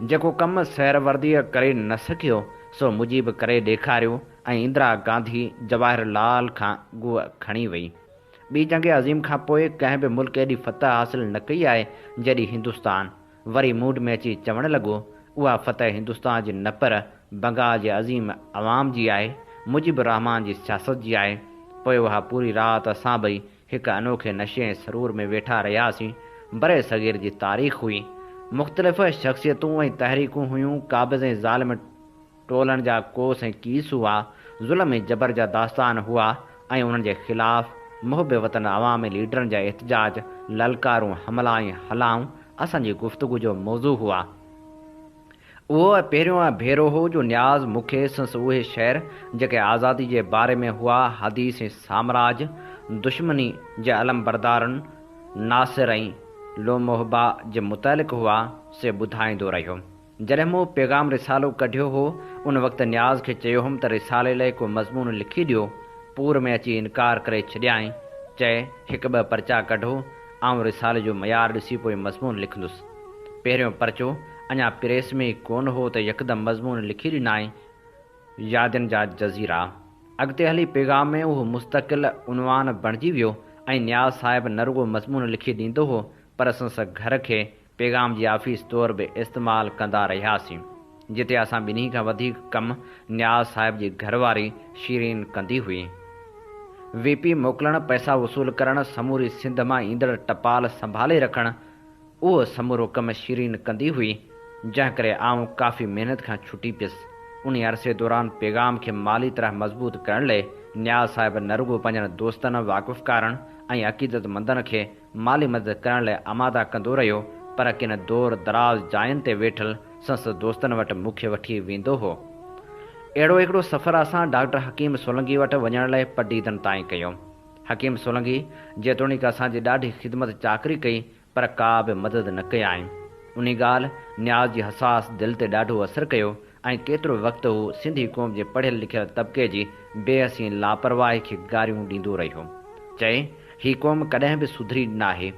B: जेको कमु सैरवर्दीअ करे न सघियो सो मुजीब करे ॾेखारियो ऐं इंदिरा गांधी जवाहरलाल खां उहा खणी वई। ॿी जंग अज़ीम खां पोइ कंहिं बि मुल्क एॾी फ़तह हासिलु न कई आहे जॾहिं हिंदुस्तान वरी मूड में अची चवणु लॻो उहा फ़तह हिंदुस्तान जी न पर बंगाल जे अज़ीम अवाम जी आहे, मुजीबुर रहमान जी सियासत जी आहे। पोइ उहा पूरी राति असां ॿई हिक अनोखे नशे ऐं सरूर में वेठा रहियासीं। बरे सग़ीर जी तारीख़ हुई, मुख़्तलिफ़ शख़्सियतूं ऐं तहरीकूं हुयूं, काबिज़ ऐं ज़ालिम टोलनि जा कोस ऐं कीस हुआ, ज़ुल्म ऐं जबर जा दास्तान हुआ ऐं उन्हनि जे ख़िलाफ़ मुहब वतन अवामी लीडरनि जा एहतजाज, ललकारूं, हमला ऐं हलाऊं असांजी गुफ़्तगू जो मौज़ू हुआ। उहो पहिरियों भेरो हो जो न्याज़ मूंखे संस उहे शहर जेके आज़ादी जे बारे में हुआ, हदीस ऐं साम्राज, दुश्मनी जे अलम बरदारनि, नासिर ऐं लोमोहबा जे मुतलिक़ हुआ, से ॿुधाईंदो रहियो। जॾहिं मूं पैगाम रिसालो कढियो हो, उन वक़्तु न्याज़ खे चयो हुउमि त रिसाले लाइ को मज़मून लिखी ॾियो। पूर में अची इनकार करे छॾियाई, चए हिकु ॿ परचा कढो, आउं रिसाले जो मयार ॾिसी पोइ मज़मून लिखंदुसि। पहिरियों परचो अञा प्रेस में ई कोन हो त यकदमि मज़मून लिखी ॾिनाई, यादियुनि जा जज़ीरा। अॻिते हली पैगाम में उहो मुस्तक़िल उनवान बणिजी वियो ऐं न्याज़ साहिबु न रुॻो मज़मून लिखी ॾींदो हो, पर संस घर खे पैगाम जी आफ़ीस तौरु बि इस्तेमालु कंदा रहियासीं, जिते असां ॿिन्ही खां वधीक कमु न्याज़ साहिब जी घरवारी शीरीन कंदी हुई। वीपी मोकिलणु, पैसा वसूल करणु, समूरी सिंध मां ईंदड़ टपाल संभाले रखणु, उहो समूरो कमु शीरीन कंदी हुई, जंहिं करे आउं काफ़ी महिनत खां छुटी पियुसि। उन अरसे दौरान पैगाम खे माली तरह मज़बूत करण लाइ न्याज़ साहिब न रुॻो पंहिंजनि दोस्तनि, वाक़ुफ़कारनि ऐं अक़ीदतमंदनि खे माली मदद करण लाइ आमादा कंदो रहियो, पर किन दूर दराज़ जायुनि ते वेठल संस दोस्तनि वटि मूंखे वठी वेंदो हो। अहिड़ो हिकिड़ो सफ़र असां डॉक्टर हकीम सोलंगी वटि वञण लाइ पडीदन ताईं कयो। हकीम सोलंगी जेतोणीकि असांजी ॾाढी ख़िदमत चाकरी कई, पर का बि मदद न कयाईं। उन ॻाल्हि न्याज़ जी हसास दिलि ते ॾाढो असरु कयो ऐं केतिरो वक़्तु हू सिंधी क़ौम जे पढ़ियल लिखियल तबिके जी बेहसी लापरवाही खे गारियूं ॾींदो रहियो। चए हीअ क़ौम कॾहिं बि सुधरी नाहे,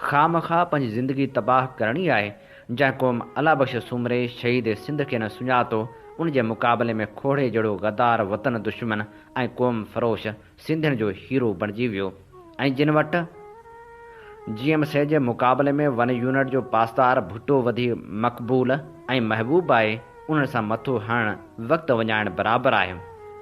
B: ख़ामख़ा पंहिंजी ज़िंदगी तबाह करणी आहे। जंहिं क़ौम अला बख़्श सुमरे शहीद सिंध खे न सुञातो, उन जे मुक़ाबले में खोड़े जहिड़ो गद्दार वतन दुश्मन ऐं क़ौम फ़रोश सिंधियुनि जो हीरो बणिजी वियो, ऐं जिन वटि GMC जे मुक़ाबले में वन यूनिट जो पासदार भुट्टो वधीक मक़बूल ऐं महबूब आहे, उन्हनि सां मथो हणणु वक़्तु वञाइणु बराबरि आहे।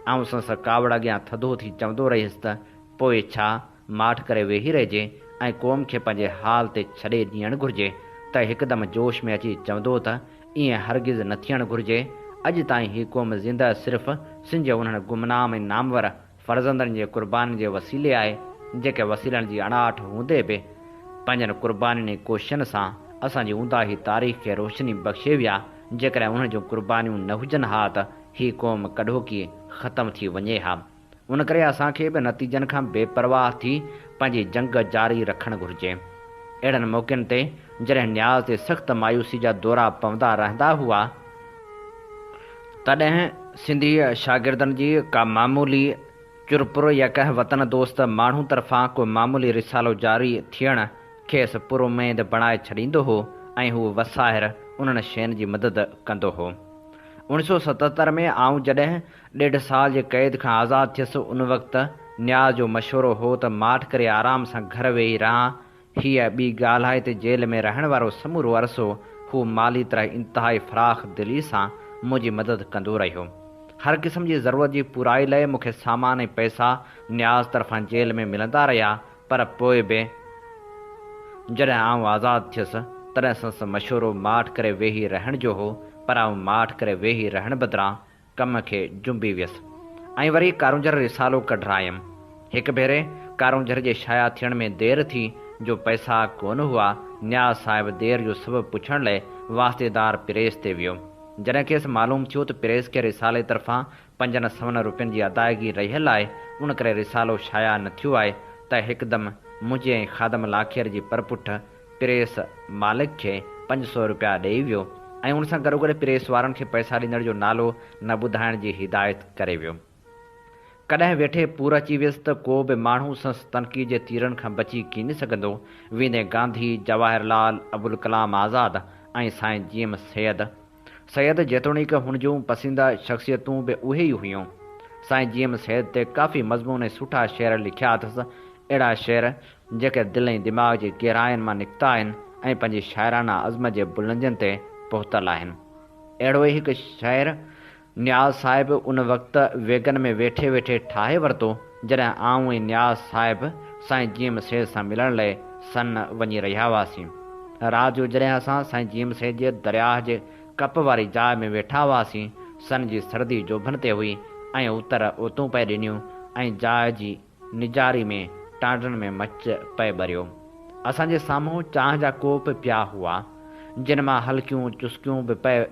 B: ऐं संस कावड़ अॻियां थधो थी चवंदो रहियुसि त पोइ छा माठ करे वेही रहिजे ऐं क़ौम खे पंहिंजे हाल ते छॾे ॾियणु घुरिजे, त हिकदमि जोश में अची चवंदो त ईअं हरगिज़ न थियणु घुरिजे। अॼु ताईं हीअ क़ौम ज़िंदा सिर्फ़ु सिंध उन्हनि गुमनाम ऐं नामवर फ़र्ज़ंदनि जे क़ुर्बानी जे वसीले आहे, जेके वसीलनि जी अणाट हूंदे बि पंहिंजनि क़ुर्बानीनि ऐं कोशिशनि सां असांजी ऊंदाही तारीख़ खे रोशनी बख़्शे विया। जेकॾहिं उन्हनि जूं क़ुर्बानियूं न हुजनि हा त हीअ क़ौम कॾोकी ख़तमु थी वञे हा। उन करे असांखे बि नतीजनि खां बेपरवाह थी पंहिंजी जंग जारी रखणु घुरिजे। अहिड़नि मौक़नि ते जॾहिं न्याज़ ते सख़्तु मायूसी जा दौरा पवंदा रहंदा हुआ, तॾहिं सिंधी शागिर्दनि जी का मामूली चुरपुर या कंहिं वतन दोस्त माण्हू तरफ़ां को मामूली रिसालो जारी थियणु खेसि पुरुमेद बणाए छॾींदो हो ऐं हू वसाहिर उन्हनि शयुनि जी मदद कंदो हो। 1977 में आउं जॾहिं 1.5 साल जे क़ैद खां आज़ादु थियुसि, उन वक़्तु न्याज़ जो मशवरो हो त माठ करे आराम सां घर वेही रहां। हीअ ॿी ॻाल्हि आहे त जेल में रहण वारो समूरो अरसो हू माली तरह इंतिहाई फ़राख़ दिली सां मुंहिंजी मदद कंदो रहियो। हर क़िस्म जी ज़रूरत जी पूराई लाइ मूंखे सामान ऐं पैसा न्याज़ तरफ़ां जेल में मिलंदा रहिया, पर पोइ बि जॾहिं आउं आज़ादु थियुसि तॾहिं संस मशवरो माठ करे वेही रहण जो हो, पर आउं माठ करे वेही रहण बदिरां कम खे जुंबी वियुसि ऐं वरी कारूंजर रिसालो कढायमि। हिकु भेरे कारूंजर जे शाया थियण में देरि थी जो पैसा कोन हुआ। न्याज़ साहिब देरि जो सबबु पुछण लाइ वास्तेदार प्रेस ते वियो। जॾहिं खेसि मालूम थियो त प्रेस खे रिसाले तरफ़ां 500 रुपयनि जी अदायगी रहियल आहे, उन करे रिसालो शाया न थियो आहे, त हिकदमि मुंहिंजे ऐं ख़ादम लाखियर जी परपुठ प्रेस मालिक खे 500 रुपया ॾेई वियो ऐं उन सां गॾोगॾु प्रेस वारनि खे पैसा ॾींदड़ जो नालो न ॿुधाइण जी हिदायत करे वियो। कॾहिं वेठे पूर अची वियुसि त को बि माण्हू संस तनक़ीद जे तीरनि खां बची कीन सघंदो। वेंदे गांधी, जवाहरलाल, अबुल कलाम आज़ाद ऐं साईं GM सैयद जेतोणीकि हुन जूं पसंदीदा शख़्सियतूं बि उहे ई हुयूं। साईं GM सैयद ते काफ़ी मज़मून ऐं सुठा शेर लिखिया अथसि, अहिड़ा शेर जेके दिलि ऐं दिमाग़ जी गहराइनि मां निकिता आहिनि ऐं पंहिंजी शाइराना अज़म जे बुलंदियुनि ते पहुतल आहिनि। अहिड़ो ई हिकु शाइर न्याज़ साहिब उन वक़्तु वेगन में वेठे वेठे ठाहे वरितो जॾहिं आउं ऐं न्याज़ साहिब साईं जीएम सेठ सां मिलण लाइ सन वञी रहिया हुआसीं। राति जो जॾहिं असां साईं जीएम सेठ जे दरियाह जे कप वारी जाइ में वेठा हुआसीं, सन जी सर्दी जोभन ते हुई ऐं उतर उतूं पए ॾिनियूं ऐं जाइ जी निजारी में टांडनि में मच पए ॿरियो। असांजे साम्हूं चांहि जा कोप पिया हुआ, जिन मां हल्कियूं चुस्कियूं बि पए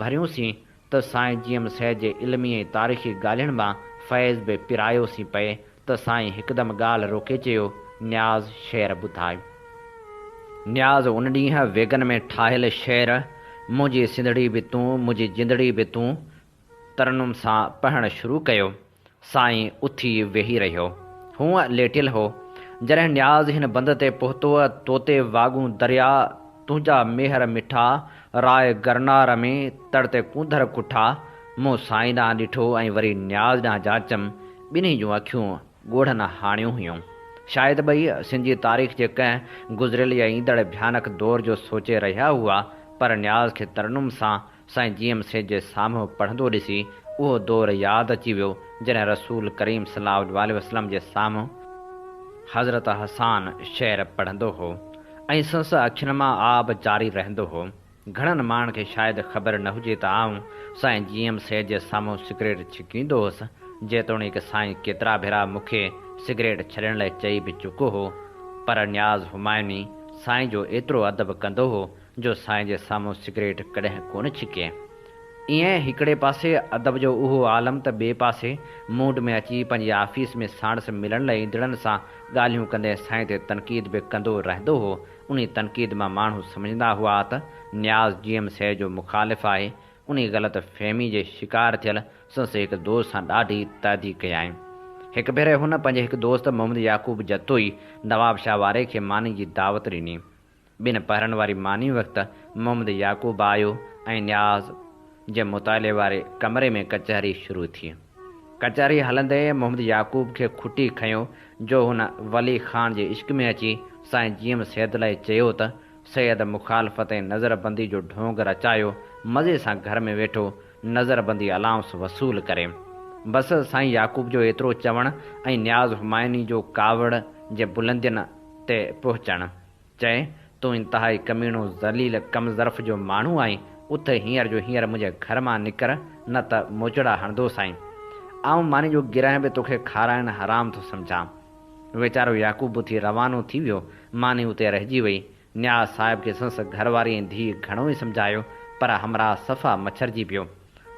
B: भरियूंसीं त साईं जीएम सेठ जे इल्मी ऐं तारीख़ी ॻाल्हियुनि मां फैज़ बि पिरायोसीं पए त साईं हिकदमि ॻाल्हि रोके चयो, न्याज़ शेर ॿुधाए। न्याज़ उन ॾींहुं वेगन में ठाहियल शेर, मुंहिंजी सिंधड़ी बि तूं मुंहिंजी जिंदड़ी बि तूं, तरनुम सां पढ़णु शुरू कयो। साईं उथी वेही रहियो। हूअं लेटियल हो। जॾहिं न्याज़ हिन बंद ते पहुतो, तोते वागूं दरिया तुंहिंजा मेहर मिठा, राय गरनार में तड़ते कूंधर कुठा। मूं साईं ॾांहुं ॾिठो ऐं वरी न्याज़ ॾांहुं जाचम। ॿिन्ही जूं अखियूं ॻोढ़नि हाणियूं हुयूं। शायदि ॿई सिंधी तारीख़ जे कंहिं गुज़िरियल या ईंदड़ भयानक दौर जो सोचे रहिया हुआ, पर न्याज़ खे तरनुम सां साईं जीएम सेठ जे साम्हूं पढ़ंदो ॾिसी उहो दौर यादि अची वियो जॾहिं रसूल करीम सल्लल्लाहु अलैहि वसल्लम जे साम्हूं हज़रत हसान शेर पढ़ंदो हो ऐं संस अखियुनि मां आब जारी रहंदो हो। घणनि माण्हुनि खे शायदि ख़बर न हुजे त आऊं साईं जीएम सेठ जे साम्हूं सिगरेट छिकींदो हुअसि, जेतोणीकि साईं केतिरा भेरा मूंखे सिगरेट छॾण लाइ चई बि चुको हो, पर न्याज़ हुमायूनी साईं जो एतिरो अदब कंदो हो जो साईं जे साम्हूं सिगरेट कॾहिं कोन छिके। ईअं हिकिड़े पासे अदब जो उहो आलम त ॿिए पासे मूड में अची पंहिंजी ऑफिस में साणुसि मिलण लाइ ईंदड़नि सां ॻाल्हियूं कंदे साईं ते तनक़ीद बि कंदो रहंदो हो। उन तनक़ीद मां माण्हू सम्झंदा हुआ त न्याज़ जीएम सेठ जो मुखालिफ़ आहे। उन ग़लति फ़हमी जे शिकार थियल संस हिकु दोस्त सां ॾाढी तहदी कयाईं। हिकु भेरे हुन पंहिंजे हिकु दोस्त मोहम्मद याकूब जतोई नवाब शाह वारे खे मानी जी दावत ॾिनी। ॿिनि पहरनि वारी मानी वक़्तु मोहम्मद याकूब आयो ऐं न्याज़ जे मुताले वारे कमरे में कचहरी शुरू थी। कचहरी हलंदे मोहम्मद याकूब खे खुटी खयो जो हुन वली ख़ान जे इश्क में अची साईं जीएम सेठ लाइ चयो त सैयद मुखालफ़त ऐं नज़रबंदी जो ढोंग रचायो, मज़े सां घर में वेठो नज़रबंदी अलाउंस वसूल करे। बसि साईं याकूब जो एतिरो चवणु ऐं न्याज़ हुमायूनी जो कावड़ जे बुलंदियुनि ते पहुचणु। चए, तूं इंतिहाई कमीणो ज़लील कम ज़र्फ़ जो माण्हू आहीं। उथ हींअर जो हींअर मुंहिंजे घर मां निकर, न त मोचड़ा हणंदो साईं। आऊं मानी जो गिराए बि तोखे खाराइणु हराम थो सम्झां। वीचारो याकूब उथी रवानो थी वियो। मानी उते रहिजी वई। न्याज़ साहिब खे संस घरवारी ऐं धीउ घणो ई सम्झायो, पर हमरा सफ़ा मच्छरजी पियो।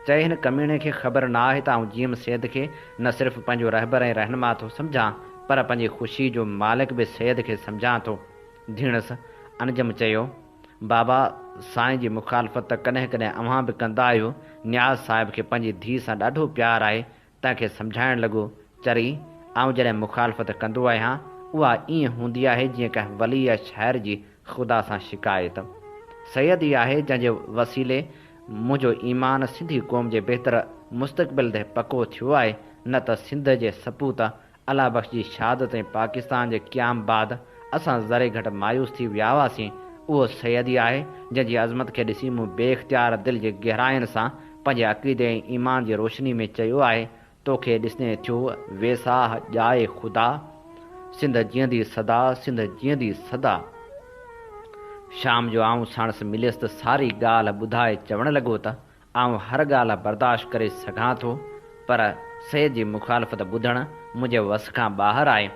B: चए, हिन कमीणे खे ख़बर न आहे त आऊं जीएम सेठ खे न सिर्फ़ु पंहिंजो रहबर ऐं रहनुमा थो सम्झां, पर पंहिंजी ख़ुशी जो मालिक बि सेठ खे सम्झां थो। धीणसि अनजम चयो, बाबा, साईं जी मुखालफ़त त कॾहिं कॾहिं अव्हां बि कंदा आहियो। न्याज़ साहिब खे पंहिंजी धीउ सां ॾाढो प्यारु आहे। तंहिंखे सम्झाइणु लॻो, चरी, आऊं जॾहिं मुखालफ़त कंदो आहियां उहा ईअं हूंदी आहे जीअं कंहिं वली या शाइर जी ख़ुदा सां शिकायत। सैयद ई आहे जंहिंजे वसीले मुंहिंजो ईमान सिंधी क़ौम जे बहितर मुस्तक़बिल ते पको थियो आहे, न त सिंध जे सपूत अला बख़्श जी शहादत ऐं पाकिस्तान जे क़याम बाद असां ज़रे घटि मायूस थी विया हुआसीं। उहो सैयद ई आहे जंहिंजी अज़मत खे ॾिसी मूं बेइख़्तियार दिलि जे गहराइनि सां पंहिंजे अक़ीदे ऐं ईमान जी रोशनी में चयो आहे, तोखे ॾिसणे थियो वेसाह ॼाए ख़ुदा, सिंध जीअंदी सदा, सिंध जीअंदी सदा। शाम जो आऊं साणुसि मिलियसि त सारी ॻाल्हि ॿुधाए चवणु लॻो त आऊं हर ॻाल्हि बर्दाश्त करे सघां थो, पर सैयद जी मुखालफ़त ॿुधणु मुंहिंजे वस खां ॿाहिरि आहे।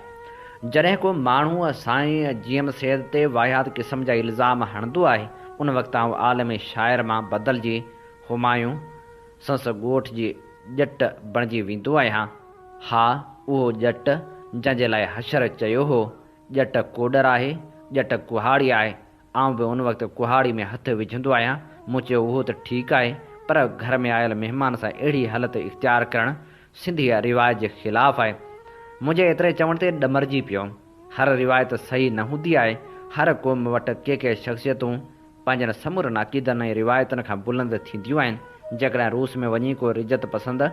B: जॾहिं को माण्हू साईं जीएम सेठ ते वाहियात क़िस्म जा इल्ज़ाम हणंदो आहे, उन वक़्तु आऊं आलम शाइर मां बदिलजी हुमायूं संस ॻोठ जी ॼट बणिजी वेंदो आहियां। हा, उहो ॼट जंहिंजे लाइ हशर चयो हो, ॼट कोडर आहे, ॼट कुहाड़ी आहे। आऊं बि उन वक़्तु कुहाड़ी में हथु विझंदो आहियां। मूं चयो, उहो त ठीकु आहे, पर घर में आयल महिमान सां अहिड़ी हालत इख़्तियार करणु सिंधी रिवायत जे ख़िलाफ़ु आहे। मुंहिंजे एतिरे चवण ते ॾमरजी पियो। हर रिवायत सही न हूंदी आहे। हर क़ौम वटि के शख़्सियतूं पंहिंजनि समूरनि अक़ीदनि ऐं रिवायतुनि खां बुलंद थींदियूं आहिनि। जेकॾहिं रूस में वञी को रिजत पसंदि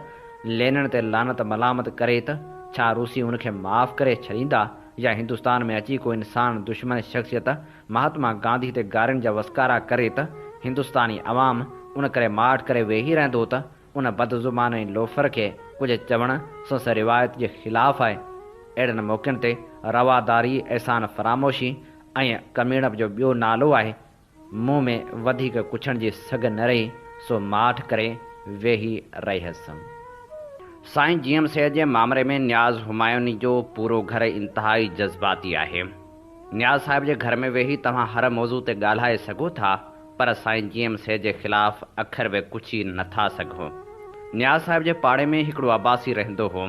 B: लेननि ते लानत मलामत करे त छा रूसी उनखे माफ़ करे छॾींदा? या हिंदुस्तान में अची को इंसान दुश्मन शख़्सियत महात्मा गांधी ते गारियुनि जा वसकारा करे त हिंदुस्तानी अवाम उन करे माठ करे वेही रहंदो त उन बदज़ुबान ऐं लोफर खे कुझु चवणु संस रिवायत जे ख़िलाफ़ु आहे। अहिड़नि मौक़नि ते रवादारी, एहसान फरामोशी ऐं कमीणप जो ॿियो नालो आहे। मुंहं में वधीक कुछण जी सघ न रही, सो माठ करे वेही रहियसि। साईं जीएम सैद जे मामले में न्याज़ हुमायूनी जो पूरो घर इंतिहाई जज़्बाती आहे। न्याज़ साहिब जे घर में वेही तव्हां हर मौज़ू ते ॻाल्हाए सघो था, पर साईं जीएम सैद जे ख़िलाफ़ अखर बि कुछी नथा सघो। न्याज़ साहिब जे पाड़े में हिकिड़ो अब्बासी रहंदो हो,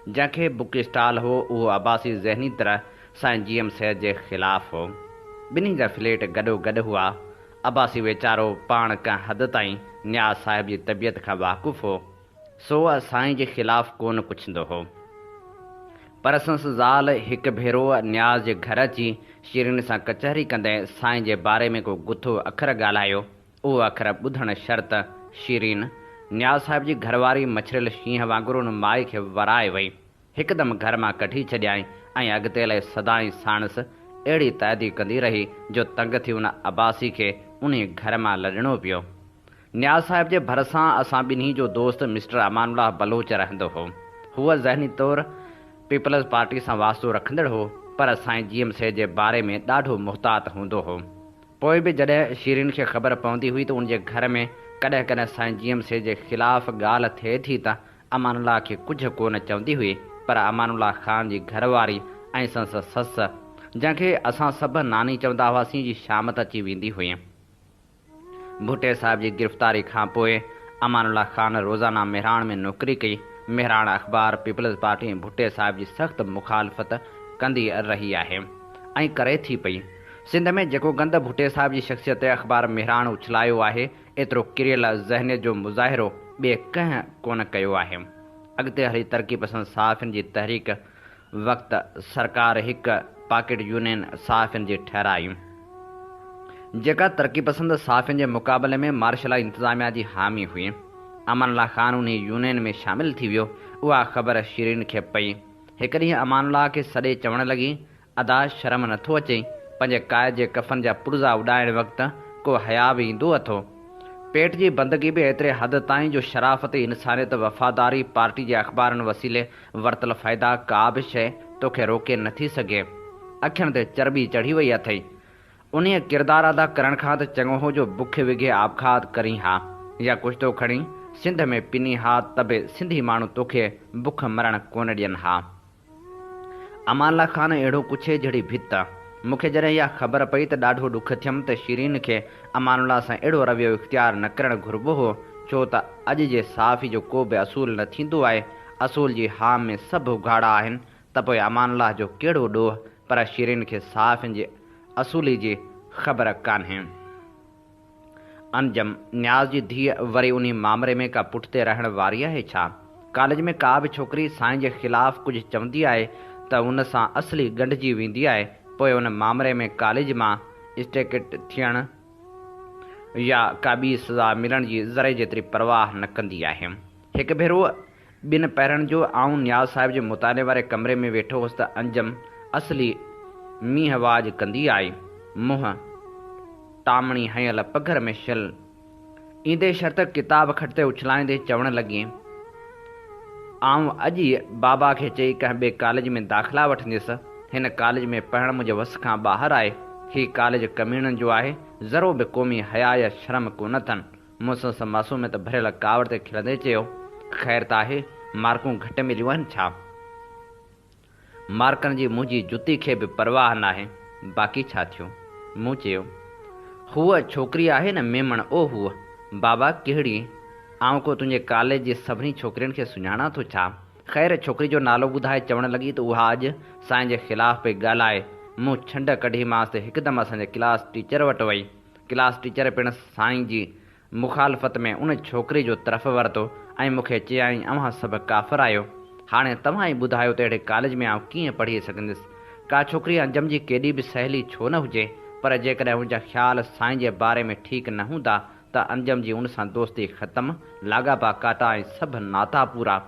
B: जंहिंखे बुक स्टॉल हो। उहो अब्बासी ज़हनी तरह साईं जीएम सैद जे ख़िलाफ़ हो। ॿिन्ही जा फ्लैट गॾो गॾु हुआ। अब्बासी वीचारो पाण कंहिं हद ताईं न्याज़ साहिब जी तबियत खां वाक़ुफ़ु हो, सो साईं जे ख़िलाफ़ कोन पुछंदो हो। पर संस ज़ाल हिकु भेरो न्याज़ जे घर अची शीरीन सां कचहरी कंदे साईं जे बारे में को गुथो अखर ॻाल्हायो। उहो अखर ॿुधण शर्त शीरीन न्याज़ साहिब जी घरवारी मछरियल शींहं वांगुरु उन माई खे वराए वई, हिकदमि घर मां कढी छॾियाईं ऐं अॻिते लाइ सदाईं साणस अहिड़ी तइदी कंदी रही जो तंग थी उन अब्बासी खे उन घर मां लॾणो पियो। न्याज़ साहिब जे भरिसां असां ॿिन्ही जो दोस्त मिस्टर अमानुल्लाह बलोच रहंदो हो। हूअ ज़हनी तौरु पीपल्स पार्टी सां वास्तो रखंदड़ हो, पर साईं जीएम सैद जे बारे में ॾाढो मुहतात हूंदो हो। पोइ बि जॾहिं शीरीन खे ख़बर पवंदी हुई त उनजे घर में कॾहिं कॾहिं साईं जीएम सैद जे ख़िलाफ़ ॻाल्हि थिए थी त अमानुल्लाह खे कुझु कोन चवंदी हुई, पर अमानुल्लाह ख़ान जी घरवारी ऐं संस ससु, जंहिंखे असां सभु नानी चवंदा हुआसीं, जी शामत अची वेंदी हुई। भुटे साहिब जी गिरफ़्तारी खां पोइ अमानुल्लाह ख़ान रोज़ाना मेहराण में नौकरी कई। मेहराण अख़बार पीपल्स पार्टी ऐं भुटे साहिब जी सख़्तु मुखालफ़त कंदी रही आहे ऐं करे थी पई। सिंध में जेको गंद भुटे साहिब जी शख़्सियत ते अख़बार मेहराण उछलायो आहे, एतिरो किरियल ज़हनियत जो मुज़ाहिरो ॿिए कंहिं कोन कयो आहे। अॻिते हली तरक़ी पसंद सहाफ़ियुनि जी तहरीक वक़्तु सरकार हिकु पॉकेट यूनियन सहाफ़ियुनि जी ठहिराई, जेका तरक़ी पसंद सहाफ़ियुनि जे मुक़ाबले में मार्शल इंतिज़ामिया जी हामी हुई। अमानुल्लाह ख़ान उन यूनियन में शामिल थी वियो। उहा ख़बर शीरीन खे पई। हिकु ॾींहुं अमानुल्लाह खे सॾे चवणु लॻी, अदा शर्म नथो अचे, पंहिंजे क़ाइद जे कफ़न जा पुर्ज़ा उॾाइण वक़्तु को हया बि ईंदो अथो। पेट जी बंदगी बि एतिरे हद ताईं जो शराफ़त, इंसानियत, वफ़ादारी, पार्टी जे अख़बारनि वसीले वरितल फ़ाइदा का बि शइ तोखे रोके नथी सघे। अखियुनि ते चर्बी चढ़ी वई अथई। उन किरदारु अदा करण खां त चङो हो जो बुख विघे आबखाद करी हा, या कुझु तो खणी सिंध में पिनी हा, त बि सिंधी माण्हू तोखे बुख मरण कोन ॾियनि हा। अमानुल्लाह ख़ान अहिड़ो कुछे जहिड़ी भित। मूंखे जॾहिं इहा ख़बर पई त ॾाढो ॾुख थियमि त शीरीन खे अमानुल्लाह सां अहिड़ो रवैयो इख़्तियार न करणु घुरिबो हो, छो त अॼु जे सहाफ़ी जो को बि असूल न थींदो आहे। असूल जी हाम में सभु उघाड़ा आहिनि, त पोइ अमानुल्लाह जो कहिड़ो ॾोह। पर शीरीन खे सहाफ़ियुनि जे असूली जी ख़बर कान्हे। अंजम न्याज़ जी धीअ वरी उन मामले में का पुठिते रहण वारी आहे छा? कॉलेज में का बि छोकिरी साईं जे ख़िलाफ़ कुझु चवंदी आहे त उन सां असली ॻंढिजी वेंदी आहे। पोइ उन मामले में कॉलेज मां स्टेकेट थियण या का ॿी सज़ा मिलण जी ज़रे जेतिरी परवाह न कंदी आहे। हिकु भेरो ॿिनि पहिरनि जो आऊं न्याज़ साहिब जे मुताले वारे कमरे में वेठो हुउसि त अंजम असली मींहं वाज कंदी आई। मुंहुं टामणी हयल पघर में शल ईंदे शर्त किताब खटते उछलाईंदे चवणु लॻी, आऊं अॼु ई बाबा खे चई कंहिं ॿिए कॉलेज में दाख़िला वठंदसि। हिन कॉलेज में पढ़णु मुंहिंजे वस खां ॿाहिरि आहे। हीउ कॉलेज कमीणनि जो आहे, ज़रो बि क़ौमी हया या शर्म कोन अथनि। मूंसां मासूमियत भरियल कावड़ ते खिलंदे चयो, ख़ैर त आहे, मार्कूं घटि मिलियूं आहिनि छा? मार्कनि जी मुंहिंजी जुती खे बि परवाह न आहे, बाक़ी छा थियो? मूं चयो, हूअ छोकिरी आहे न मेमण, ओ हूअ। बाबा कहिड़ी? आऊं को तुंहिंजे कॉलेज जी सभिनी छोकिरियुनि खे सुञाणा थो छा? ख़ैर छोकिरी जो नालो ॿुधाए चवणु लॻी त उहा अॼु साईं जे ख़िलाफ़ पई ॻाल्हाए। मूं छंड कढीमांसि त हिकदमि असांजे क्लास टीचर वटि वई। क्लास टीचर पिणु साईं जी मुखालफ़त में उन छोकिरी जो तरफ़ वरितो ऐं मूंखे चयाईं, अव्हां सभु काफ़िर आहियो। हाणे तव्हां ई ॿुधायो त अहिड़े कॉलेज में आउं कीअं पढ़ी सघंदुसि? का छोकिरी अंजम जी केॾी बि सहेली छो न हुजे, पर जेकॾहिं उनजा ख़्याल साईं जे बारे में ठीकु न हूंदा त अंजम जी उन सां दोस्ती ख़तमु, लाॻापा काटा ऐं सभु नाता पूरा।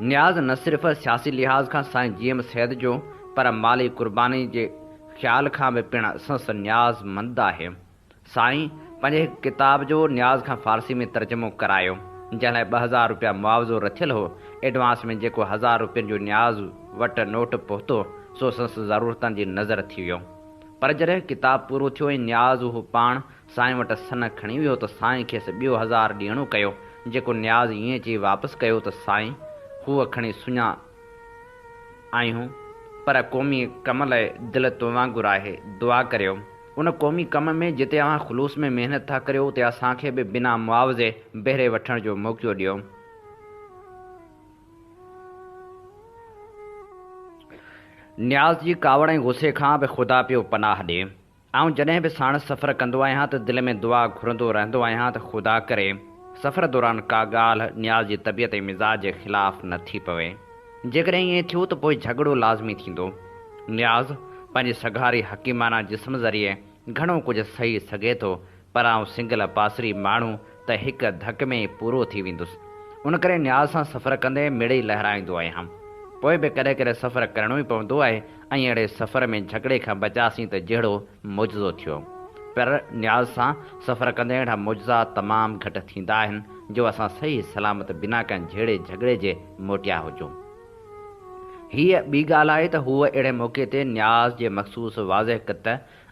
B: न्याज़ न सिर्फ़ु सियासी लिहाज़ खां साईं जीएम सैद जो, पर माली क़ुर्बानी जे ख़्याल खां बि पिणु संस न्याज़मंद आहे। साईं पंहिंजे किताब जो न्याज़ खां फ़ारसी में तर्जुमो करायो। जंहिं लाइ 2000 रुपया मुआवज़ो रथियल हो। एडवांस में जेको 1000 रुपयनि जो न्याज़ वटि नोट पहुतो सो संसि ज़रूरतनि जी नज़र थी वियो। पर जॾहिं किताबु पूरो थियो ऐं न्याज़ हू पाण साईं वटि सन खणी वियो त साईं खेसि ॿियो 1000 ॾियणो कयो। जेको न्याज़ ईअं चई वापसि कयो त साईं हूअ खणी सुञा आहियूं, पर क़ौमी कम लाइ दिलि तो वांगुरु आहे, दुआ करियो। उन क़ौमी कम में जिते अव्हां ख़ुलूस में महिनत था करियो उते असांखे बि बिना मुआवज़े बहिरे वठण जो मौक़ो ॾियो। न्याज़ जी कावड़ ऐं गुस्से खां बि ख़ुदा पियो पनाह ॾिए। ऐं जॾहिं बि साण सफ़र कंदो आहियां त दिलि में दुआ घुरंदो रहंदो आहियां त ख़ुदा करे सफ़र दौरान का ॻाल्हि न्याज़ जी तबियत ऐं मिज़ाज जे ख़िलाफ़ु न थी पवे। जेकॾहिं ईअं थियो त पोइ झगड़ो लाज़मी थींदो। न्याज़ पंहिंजी सघारी हकीमाना जिस्म ज़रिए घणो कुझु सही सघे थो, पर आउं सिंगल पासरी माण्हू त हिकु धक में ई पूरो थी वेंदुसि। उन करे न्याज़ सां सफ़र कंदे मिड़ई लहिराईंदो आहियां। पोइ बि कॾहिं कॾहिं सफ़र करणो ई पवंदो आहे ऐं अहिड़े सफ़र में झगड़े खां बचासीं त जहिड़ो मुजिज़ो थियो। पर न्याज़ सां सफ़र कंदे अहिड़ा मुजिज़ा तमामु घटि थींदा आहिनि जो असां सही सलामत बिना कंहिं जहिड़े झगड़े जे मोटिया हुजूं। हीअ ॿी ॻाल्हि आहे त हूअ अहिड़े मौक़े ते न्याज़ जे मख़सूस वाज़ह कत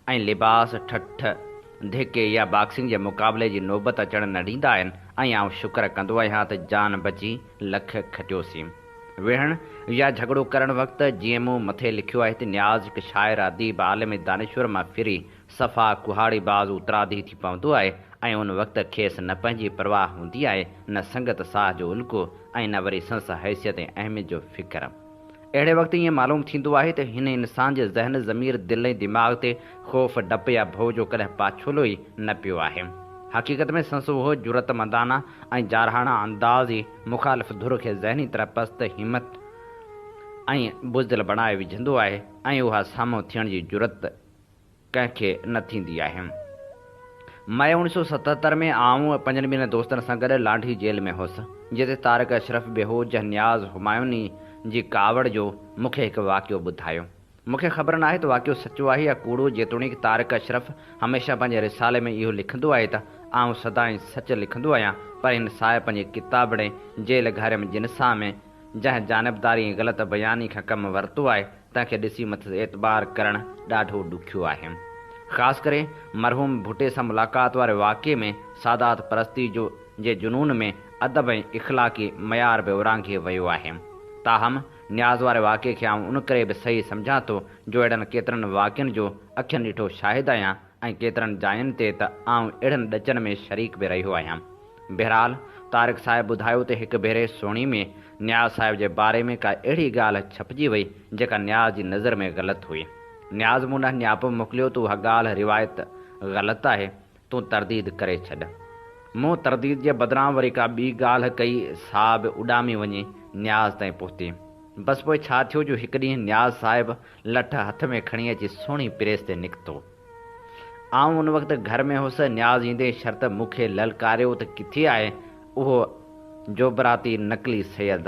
B: ऐं लिबास ठठ धिके या बॉक्सिंग जे मुक़ाबले जी नौबत अचणु न ॾींदा आहिनि। ऐं आउं शुक्र कंदो आहियां त जान बची लख खटियोसीं। विढ़ण या झगड़ो करणु वक़्तु जीअं मूं मथे लिखियो आहे त न्याज़ हिकु शाइर अदीब आलिम दानेश्वर मां फिरी सफ़ा कुहाड़ी बाज़ उतरादी थी पवंदो आहे ऐं उन वक़्तु खेसि न पंहिंजी परवाह हूंदी आहे, न संगत साह जो उल्को ऐं न वरी संस हैसियत ऐं अहमियत जो फ़िक्र। अहिड़े वक़्तु ईअं मालूम थींदो आहे त हिन इंसान जे ज़हन ज़मीर दिलि ऐं दिमाग़ ते ख़ौफ़ डपु या भउ जो कॾहिं पाछोलो ई न पियो आहे। हक़ीक़त में संस उहो जुरतमंदाना ऐं जारहाना अंदाज़ ई मुख़ालिफ़ धुर खे ज़हनी तरह पस्त हिमत ऐं बुज़दिल बणाए विझंदो आहे ऐं उहा साम्हूं थियण जी जुरत कंहिंखे न थींदी आहे। मई 1977 में आउं 5 ॿिनि दोस्तनि सां गॾु लाठी जेल में हुउसि, जिते तारिक अशरफ बेहो जंहिं न्याज़ हुमायूनी जी कावड़ जो मूंखे हिकु वाक़ियो ॿुधायो। मूंखे ख़बर न आहे त वाक़ियो सचो आहे या कूड़ो, जेतोणीकि तारिक अशरफ हमेशह पंहिंजे रिसाले में इहो लिखंदो आहे त आउं सदाईं सच लिखंदो आहियां, पर हिन साहिब पंहिंजी किताबड़े जेल घर में जिनसा में जंहिं जानबदारी ऐं ग़लति बयानी खां कमु वरितो आहे तंहिंखे ॾिसी मथे एतबार करणु ॾाढो ॾुखियो आहे। ख़ासि करे मरहूम भुटे सां मुलाक़ात वारे वाक़िए में सादात परस्ती जे जुनून में अदब ऐं इख़लाक़ी मयार बि उरांघे वियो आहे। ताहम न्याज़ वारे वाक़िए खे आउं उन करे बि सही सम्झां थो जो अहिड़नि केतिरनि वाक़ियनि जो अखियुनि ॾिठो शाहिद आहियां ऐं केतिरनि जायुनि ते त आउं अहिड़नि ॾचनि में शरीक बि रहियो आहियां। बहरहाल तारिक साहिब ॿुधायो त हिकु भेरे सोणी में न्याज़ साहिब जे बारे में का अहिड़ी ॻाल्हि छपिजी वई जेका न्याज़ जी नज़र में ग़लति हुई। न्याज़ मूं ॾांहुं न्यापो मोकिलियो त उहा ॻाल्हि रिवायत ग़लति आहे, तूं तरदीद करे छॾ। मूं तरदीद जे बदिरां वरी का ॿी ॻाल्हि कई, साहब उॾामी वञे न्याज़ ताईं पहुती। बसि पोइ छा थियो जो हिकु ॾींहुं न्याज़ साहिब लठ हथ में खणी अची सोणी प्रेस ते निकितो। आउं उन वक़्तु घर में हुउसि। न्याज़ ईंदे शर्त मूंखे ललकारियो त किथे आहे उहो जोबराती नकली सैयद।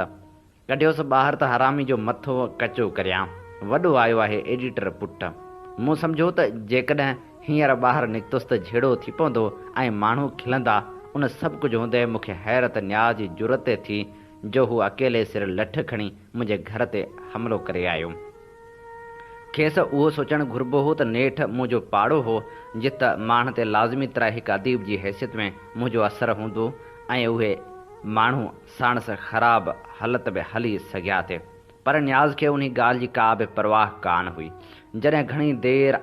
B: कढियोसि ॿाहिरि त हरामी जो मथो कचो करियां। वॾो आयो आहे एडिटर पुटु। मूं सम्झो त जेकॾहिं हींअर ॿाहिरि निकितुसि त झेड़ो थी पवंदो ऐं माण्हू खिलंदा। उन सभु कुझु हूंदे मूंखे हैरत न्याज़ जी जुरत थी जो हू अकेले सिर लठ खणी मुंहिंजे घर ते हमिलो करे आयो। खेसि उहो सोचणु घुरिबो हो त नेठि मुंहिंजो पाड़ो हो, जित माण्हू ते लाज़मी तरह हिकु अदीब जी हैसियत में मुंहिंजो असरु हूंदो ऐं उहे माण्हू साणस ख़राबु हालत में हली सघिया थे। पर न्याज़ खे उन ॻाल्हि जी का बि परवाह कान हुई। जॾहिं घणी देरि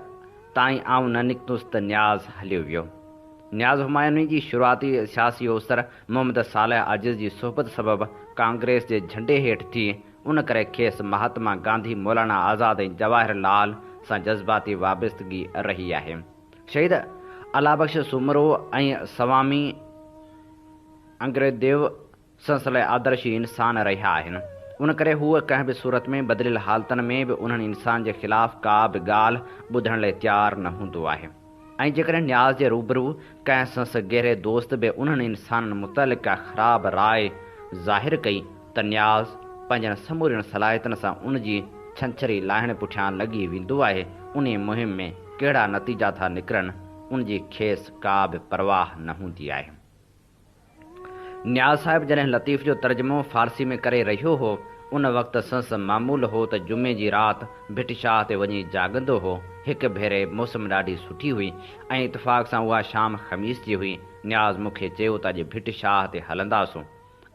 B: ताईं आउं न निकितुसि त न्याज़ हलियो वियो। न्याज़ हुमायूनी जी शुरूआती सियासी ओसर मोहम्मद सालेह आजिज़ जी सोबत सबबि कांग्रेस जे झंडे हेठि थी। उन करे खेसि महात्मा गांधी, मौलाना आज़ाद ऐं जवाहर लाल सां जज़्बाती वाबस्तगी रही आहे। शहीद अलाबख्श सुमरो ऐं स्वामी अंग्रेदेव सिलसिले आदर्शी इंसान रहिया आहिनि। उन करे हूअ कंहिं बि सूरत में बदिलियल हालतनि में बि उन्हनि इंसान जे ख़िलाफ़ु का बि ॻाल्हि ॿुधण लाइ तयारु न हूंदो आहे। ऐं जेकॾहिं न्याज़ जे रूबरू कंहिं संस गहरे दोस्त बि उन्हनि इंसाननि मुतलिक़ का ख़राबु राय ज़ाहिर कई त न्याज़ पंहिंजनि समूरियुनि सलाहियतुनि सां उन जी छंछरी लाहिण पुठियां लॻी वेंदो आहे। उन मुहिम में कहिड़ा नतीजा था निकिरनि उन जी खेसि का बि परवाह न हूंदी आहे। न्याज़ साहिब जॾहिं लतीफ़ जो तर्जुमो फ़ारसी में करे रहियो हो, उन वक़्तु संस मामूल हो त जुमे जी राति भिट शाह ते वञी जाॻंदो हो। हिक भेरे मौसम ॾाढी सुठी हुई ऐं इतफ़ाक़ सां उहा शाम ख़मीस जी हुई। न्याज़ मूंखे चयो त अॼु भिट शाह ते हलंदासूं।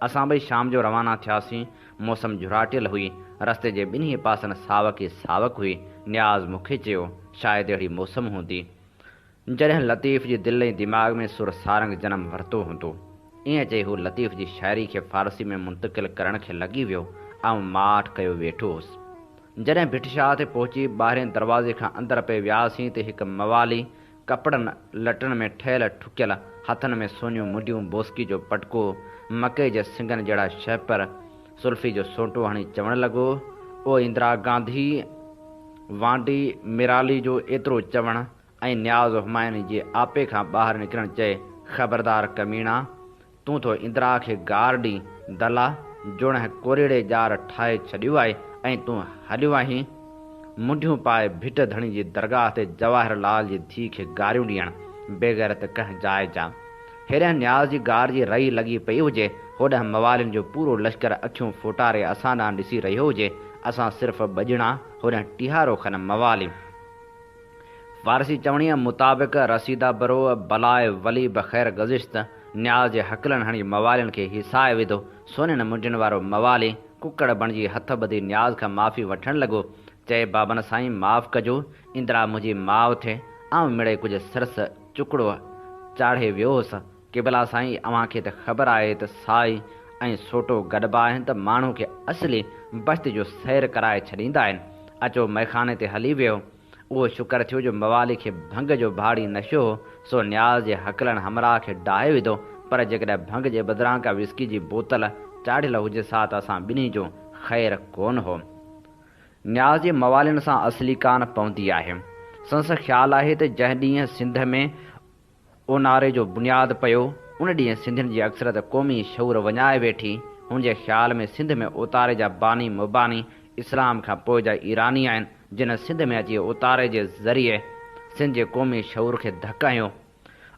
B: असां ॿई शाम जो रवाना थियासीं। मौसम झुराटियल हुई, रस्ते जे ॿिन्ही पासनि सावक ई सावक हुई। न्याज़ मूंखे चयो, शायदि अहिड़ी मौसम हूंदी जॾहिं लतीफ़ जी दिलि ऐं दिमाग़ में सुर सारंग जनम वरितो हूंदो। ईअं चई हू लतीफ़ जी शाइरी खे फ़ारसी में मुंतक़िल करण खे लॻी वियो। ऐं माठ कयो वेठो हुउसि। जॾहिं भिट शाह ते पहुची ॿाहिरें दरवाज़े खां अंदरि पे वियासीं त हिकु मवाली कपिड़नि लटनि में ठहियल ठुकियल, हथनि में सोनियूं मुंडियूं, बोस्की जो पटको, मके जे सिंगनि जहिड़ा शहपर, सुल्फ़ी जो सोटो हणी चवणु लॻो, ओ इंदिरा गांधी वांडी मिराली जो एतिरो चवणु ऐं न्याज़ हुमायूं जे आपे खां ॿाहिरि निकिरणु चए, ख़बरदार कमीणा, तूं तो इंदिरा खे गार ॾी दला जोण कोरीड़े जार ठाहे छॾियो आहे ऐं तूं हलियो आहीं मुंडियूं पाए भिट धणी जी दरगाह ते जवाहर लाल जी धीउ खे गारियूं ॾियणु बेग़ैरत कंहिं जाइ जा। हेॾां न्याज़ जी गार जी रही लॻी पई हुजे, होॾां मवालियुनि जो पूरो लश्कर अखियूं फोटारे असां ॾांहुं ॾिसी रहियो हुजे। असां सिर्फ़ु ॿ ॼणा, होॾां टीहारो खन मवालियूं। फ़ारसी चवणीअ मुताबिक़ रसीदा बरो बलाए वली बख़ैर गज़िश्त। न्याज़ जे हकलनि हणी मवालियुनि खे हिसाए विधो। सोननि मुंडियुनि वारो मवाली कुकड़ बणिजी हथ ॿधी न्याज़ खां माफ़ी वठणु लॻो। चए, बाबन साईं माफ़ कजो, इंदिरा मुंहिंजी माउ थिए। ऐं मिड़े कुझु सरस चुकड़ो चाढ़े वियो हुउसि। क़िबला साईं, अव्हांखे त ख़बर आहे त साई ऐं सोटो गॾिबा आहिनि त माण्हू खे असली बस्ती जो सैर कराए छॾींदा आहिनि। अचो मैखाने ते हली वियो। उहो शुक्र थियो जो मवाली खे भंग जो भाड़ी नशो हो, सो न्याज़ जे हकलनि हमराह खे डाहे विधो। पर जेकॾहिं भंग जे बदिरां का विस्की जी बोतल चाढ़ियल हुजे सा त असां ॿिन्ही जो ख़ैर कोन हो। न्याज़ जे मवालियुनि सां असली कान पवंदी आहे। संस ख़्यालु आहे त जंहिं ॾींहुं सिंध में ओनारे जो बुनियादु पियो, उन ॾींहुं सिंधियुनि जी अक्सरत क़ौमी शऊर वञाए वेठी। हुनजे ख़्याल में सिंध में ओतारे जा बानी मुबानी इस्लाम खां पोइ जा ईरानी आहिनि, जिन सिंध में अची ओतारे जे ज़रिए सिंध जे क़ौमी शऊर खे धकु हयो।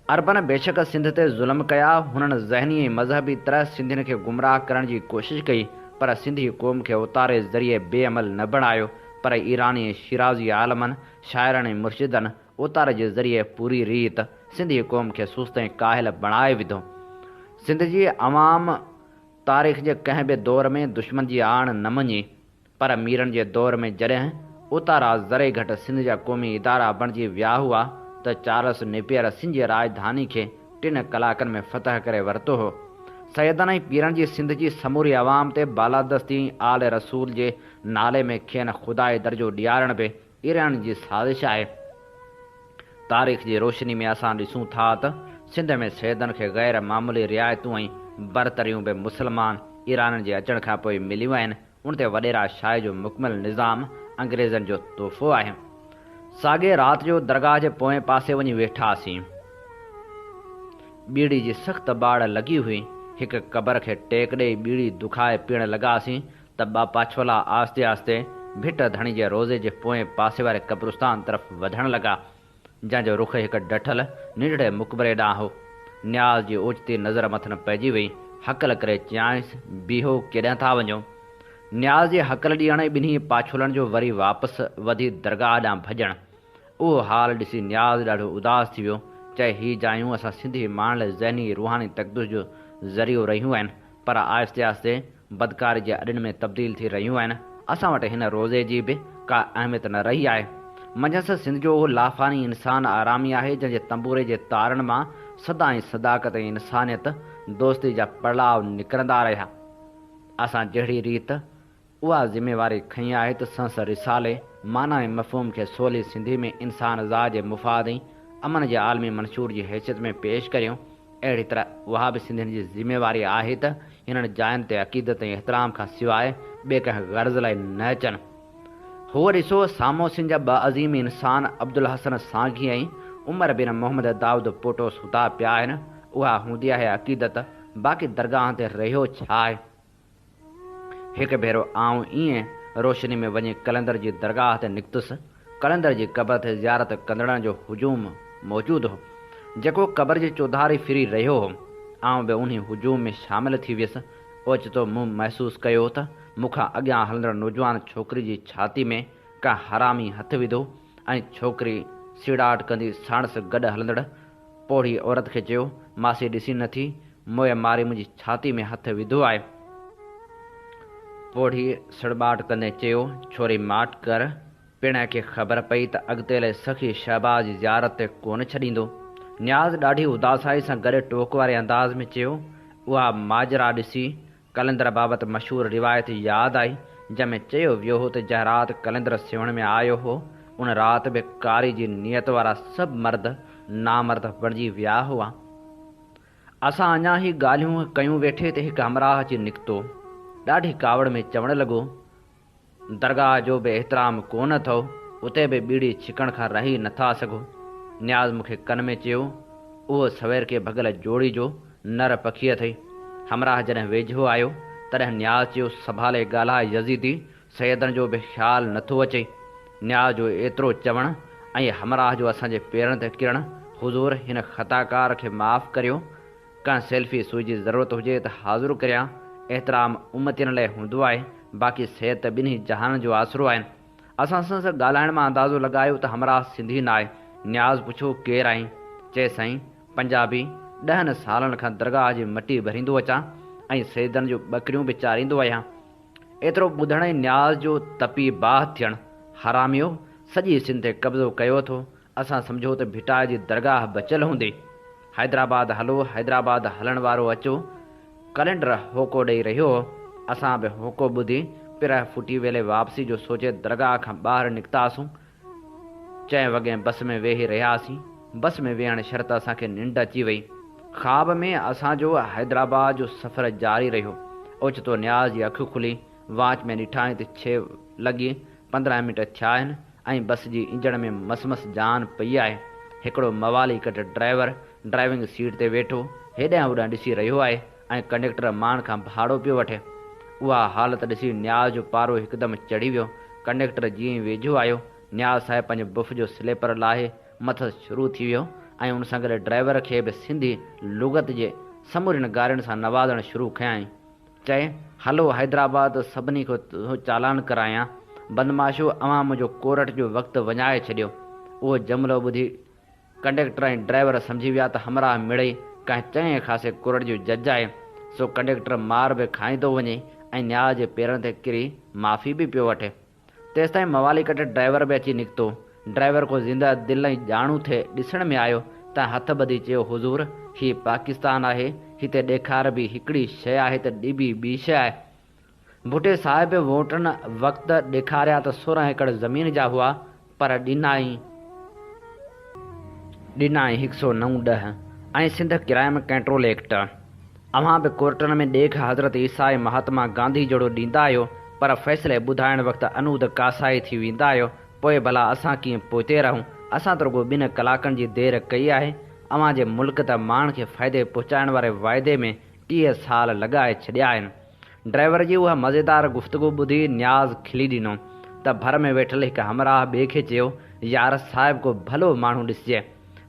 B: अरबन बेशक सिंध ते ज़ुल्म कया, हुननि ज़हनी ऐं मज़हबी तरह सिंधियुनि खे गुमराह करण जी कोशिशि कई, पर सिंधी क़ौम खे ओतारे ज़रिए बेअमल न बणायो। पर ईरानी ऐं शिराज़ी आलमनि, शाइरनि ऐं मुर्शिदनि ओतारे जे ज़रिए पूरी रीत सिंधी क़ौम खे सुस्त ऐं काहिल बणाए विधो। सिंध जी अवाम तारीख़ जे कंहिं बि दौर में दुश्मन जी आण न मञी, पर मीरनि जे दौर में जॾहिं उतारा ज़रे घटि सिंध जा क़ौमी इदारा बणिजी विया हुआ त चार्ल्स नेपियर सिंध जी राजधानी खे 3 कलाकनि में फ़तह करे वरितो हो। सैदनि ऐं पीरनि जी सिंध जी समूरी अवाम ते बालादस्ती आल रसूल जे नाले में खेनि ख़ुदा दर्जो ॾियारण बि ईरान जी साज़िश आहे। तारीख़ जी रोशनी में असां ॾिसूं था त सिंध में सैदनि खे गैर मामूली रिआयतूं ऐं बरतरियूं बि मुस्लमान ईरान जे अचण खां पोइ मिलियूं आहिनि। उन ते वॾेरा शाह जो मुकमल निज़ाम अंग्रेज़नि जो तोहफ़ो आहे। साॻे राति जो दरगाह जे पोएं पासे वञी वेठासीं। बीड़ी जी सख़्त बाड़ लॻी हुई। हिकु क़बर खे टेक ॾेई बीड़ी दुखाए पीअण लॻासीं त ॿ पाछोला आस्ते आस्ते भिट धणी जे रोज़े जे पोएं पासे वारे क़ब्रिस्तान तरफ़ वधणु लॻा, जंहिंजो रुख़ हिकु डठल निंढड़े मुक़बरे ॾांहुं हो। न्याज़ जी ओचिती नज़र मथनि पइजी वई। हकल करे चयांइसि, बीहो, केॾांहुं था वञो? न्याज़ जे हकल ॾियण ॿिन्ही पाछोलनि जो वरी वापसि वधी दरगाह ॾांहुं भॼणु। उहो हाल ॾिसी न्याज़ ॾाढो उदास थी वियो। चए, ही जायूं असां सिंधी माण्हुनि लाइ ज़हनी रूहानी तक़दुस जो ज़रियो रहियूं आहिनि, पर आहिस्ते आहिस्ते बदकारी जे अॾनि में तब्दील थी रहियूं आहिनि। असां वटि हिन रोज़े जी बि का अहमियत न रही आहे। मंझंदि सिंध जो उहो लाफ़ानी इंसान आरामी आहे, जंहिंजे तंबूरे जे तारनि मां सदा ऐं सदाकत ऐं इंसानियत दोस्ती जा पड़ाव निकिरंदा रहिया। असां जहिड़ी रीति उहा ज़िम्मेवारी खईं आहे त संस रिसाले माना ऐं मफ़हूम खे सवली सिंधी में इंसान ज़ात जे मुफ़ाद ऐं अमन जे आलमी मंशूर जी हैसियत में पेश करियूं। अहिड़ी तरह उहा बि सिंधियुनि जी ज़िम्मेवारी आहे त हिननि जायुनि ते अक़ीदत ऐं एहतराम खां सवाइ ॿिए कंहिं गर्ज़ लाइ न अचनि। हूअ ॾिसो, साम्हूं सिंध जा 2 अज़ीम इंसान अब्दुल हसन सांघी ऐं उमर बिन मोहम्मद दाऊद पोटो सुता पिया आहिनि। उहा हूंदी आहे अक़ीदत, बाक़ी दरगाह ते रहियो छा आहे? हिकु भेरो आउं ईअं रोशनी में वञी कलंदर जी दरगाह ते निकितुसि। कलंदर जी क़बर ते ज़ियारत कंदड़नि जो हुजूम मौजूदु हो, जेको क़बर जी चौधारी फिरी रहियो हो। आउं बि उन हुजूम में शामिल थी वियुसि। ओचितो मूं महसूसु कयो त मूंखां अॻियां हलंदड़ नौजवान छोकिरी जी छाती में का हरामी हथु विधो ऐं छोकिरी सीड़ाट कंदी साणस गॾु हलंदड़ पोढ़ी औरत खे चयो, मासी ॾिसी नथी, मोए मारी मुंहिंजी छाती में हथु विधो आहे। पोढ़ी सड़बाट कंदे चयो, छोरी माठ कर, पिण खे ख़बर पई त अॻिते सखी शहबाज जी ज़ियारत ते कोन छॾींदो। न्याज़ ॾाढी उदासाई सां गॾु टोक वारे अंदाज़ में चयो, उहा माजरा ॾिसी कलिंदर बाबति मशहूरु रिवायत यादि आई, जंहिंमें चयो वियो हो त जंहिं राति कलिंदर सिवण में आयो हो, उन राति बि कारी जी नियत वारा सभु मर्द नामर्द बणिजी विया हुआ। असां अञा ई ॻाल्हियूं कयूं वेठे त हिकु हमराह अची निकितो, ॾाढी कावड़ में चवणु लॻो, दरगाह जो बि एतिराम कोन अथव, उते बि बीड़ी छिकण खां रही नथा सघो। न्याज़ मूंखे कन में चयो, उहो सवेर खे भॻल जोड़ी जो नर पखी अथई। हमराह जॾहिं वेझो आयो तॾहिं न्याज़ चयो, संभाले ॻाल्हाए यज़ीदी, सैदन जो बि ख़्यालु नथो अचे। न्याज़ जो एतिरो चवणु ऐं हमराह जो असांजे पेरनि ते किरणु, हुज़ूर हिन ख़ताकार खे माफ़ करियो, कंहिं सेल्फी सुई जी ज़रूरत हुजे त हाज़िर करियां, एतिराम उमतियुनि लाइ हूंदो आहे, बाक़ी सिहत ॿिन्ही जहान जो आसरो आहिनि। असां सां ॻाल्हाइण मां अंदाज़ो लॻायो त हमराह सिंधी न आहे। न्याज़ पुछो, केरु आहीं? चए, साईं पंजाबी, 10 सालनि खां दरगाह जी मटी भरींदो अचां ऐं सैदन जूं ॿकरियूं बि चारींदो आहियां। एतिरो ॿुधण ई न्याज़ जो तपी बाह थियणु, हरामियो सॼी सिंध ते कब्ज़ो कयो थो, असां सम्झो त भिटाए जी दरगाह बचियल हूंदी। हैदराबाद हलो, हैदराबाद हलण वारो अचो। कैलेंडर होको ॾेई रहियो हो। असां बि होको ॿुधी पिरह फुटी वेले वापसी जो सोचे दरगाह खां ॿाहिरि निकितासीं। 4 वॻे बस में वेही रहियासीं। बस में वेहण शर्त असांखे निंड अची वई। ख़्वाब में असांजो हैदराबाद जो सफ़र जारी रहियो। ओचितो न्याज़ जी अखि खुली, वाच में ॾिठाई त 6:15 थिया आहिनि ऐं बस जी इंजण में मस जान पई आहे। हिकिड़ो मवाली कट ड्राइवर ड्राइविंग सीट ते वेठो हेॾां होॾां ॾिसी रहियो आहे ऐं कंडक्टर माण्हुनि खां भाड़ो पियो वठे। उहा हालत ॾिसी न्याज़ जो पारो हिकदमि चढ़ी वियो। कंडक्टर जीअं ई वेझो आयो, न्याज़ साहिब पंहिंजे बुफ जो स्लीपर लाहे मथो शुरू थी वियो ऐं उन सां गॾु ड्राइवर खे बि सिंधी लुगत जे समूरियुनि गारियुनि सां नवाज़णु शुरू कयाईं। चए, हलो हैदराबाद सभिनी खां चालान करायां, बदमाशो अवां मुंहिंजो कोरट जो वक़्तु वञाए छॾियो। उहो जुमिलो ॿुधी कंडक्टर ऐं ड्राइवर सम्झी विया त हमराह मिड़ई कंहिं चङे ख़ासे कोरट जो जज आहे। सो कंडक्टर मार बि खाईंदो वञे ऐं न्याज़ जे पेरनि ते किरी माफ़ी बि पियो वठे। तेसिताईं मवाली कट ड्राइवर बि अची निकितो। ड्राइवर को ज़िंदा दिलि ऐं ॼाणू थिए ॾिसण में आयो त हथ ॿधी चयो, हुज़ूर हीउ पाकिस्तान आहे, हिते ॾेखार बि हिकिड़ी शइ आहे त ॾिबी ॿी शइ आहे। भुटे साहिब वोटनि वक़्तु ॾेखारिया त 16 एकड़ ज़मीन जा हुआ, पर ॾिना ई 109 ऐं सिंध क्राइम कंट्रोल एक्ट। अव्हां बि कोर्टनि में ॾेख हज़रत ईसा महात्मा गांधी जहिड़ो ॾींदा आहियो, पर फ़ैसिले ॿुधाइण वक़्तु अनूद कासाई थी वेंदा आहियो। पोइ भला असां कीअं पोइते रहूं? असां त रुॻो 2 कलाकनि जी देरि कई आहे। अव्हां जे मुल्क त माण्हुनि खे फ़ाइदे पहुचाइण वारे वाइदे में 30 साल लॻाए छॾिया आहिनि। ड्राइवर जी उहा मज़ेदार गुफ़्तगू ॿुधी न्याज़ खिली ॾिनो त भर में वेठल हिकु हमराह ॿिए खे चयो, यार साहिब को भलो माण्हू ॾिसिजे।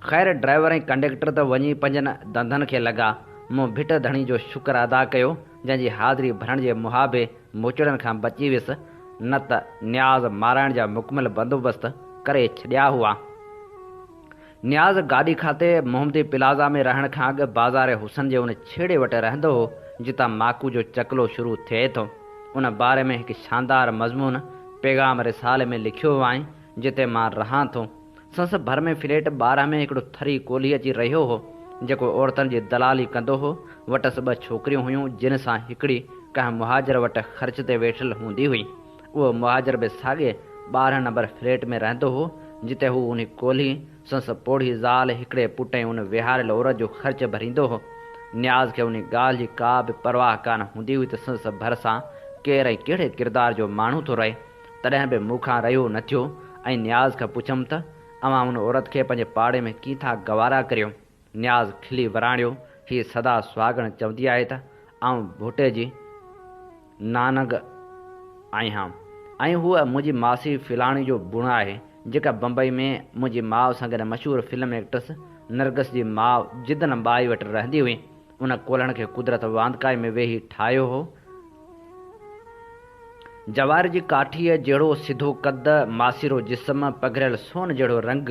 B: ख़ैर ड्राइवर ऐं कंडक्टर त वञी पंहिंजनि धंधनि खे लॻा। मूं भिट धणी जो शुक्र अदा कयो जंहिंजी हाज़िरी भरण जे मुहाबे मोचड़नि खां बची वियुसि, न त न्याज़ माराइण जा मुकमल बंदोबस्त करे छॾिया हुआ। न्याज़ गाॾी खाते मोहम्मदी प्लाज़ा में रहण खां अॻु बाज़ार हुसन जे उन छेड़े वटि रहंदो हो जितां माकू जो चकलो शुरू थिए थो। उन बारे में हिकु शानदार मज़मून पैगाम रिसाले में लिखियो आहे जिते मां रहां थो। संस भर में फ्लैट 12 में हिकिड़ो थरी कोल्ही अची रहियो हो जेको औरतुनि जी दलाली कंदो हो। वटसि 2 छोकिरियूं हुयूं जिन सां हिकिड़ी कंहिं मुहाजिर वटि ख़र्च ते वेठल हूंदी हुई। उहो मुहाजिर बि साॻे 12 नंबर फ्लैट में रहंदो हो जिते हू उन कोल्ही संस पोढ़ी ज़ाल हिकिड़े पुट ऐं उन विहारियल औरत जो ख़र्च भरींदो हो। न्याज़ खे उन ॻाल्हि जी का बि परवाह कान हूंदी हुई त संस भर सां केरु ऐं कहिड़े किरदार जो माण्हू थो रहे। तॾहिं बि मूंखां रहियो न थियो ऐं न्याज़ खां पुछियमि त अवां उन औरत खे पंहिंजे पाड़े में कीअं था गवारा करियो। न्याज़ खिली वराणियो, हीअ सदा सुहागण चवंदी आहे त आउं भोटे जी नानग आहियां ऐं हूअ मुंहिंजी मासी फिलाणी जो बुण आहे जेका बम्बई में मुंहिंजी माउ सां गॾु मशहूरु फिल्म एक्ट्रेस नरगस जी माउ जिदन बाई वटि रहंदी हुई। उन कोलण खे कुदरत वांदकाई में वेही ठाहियो हो। जवार जी काठीअ जहिड़ो सिधो कद, मासीरो जिस्म, पघरियल सोन जहिड़ो रंग,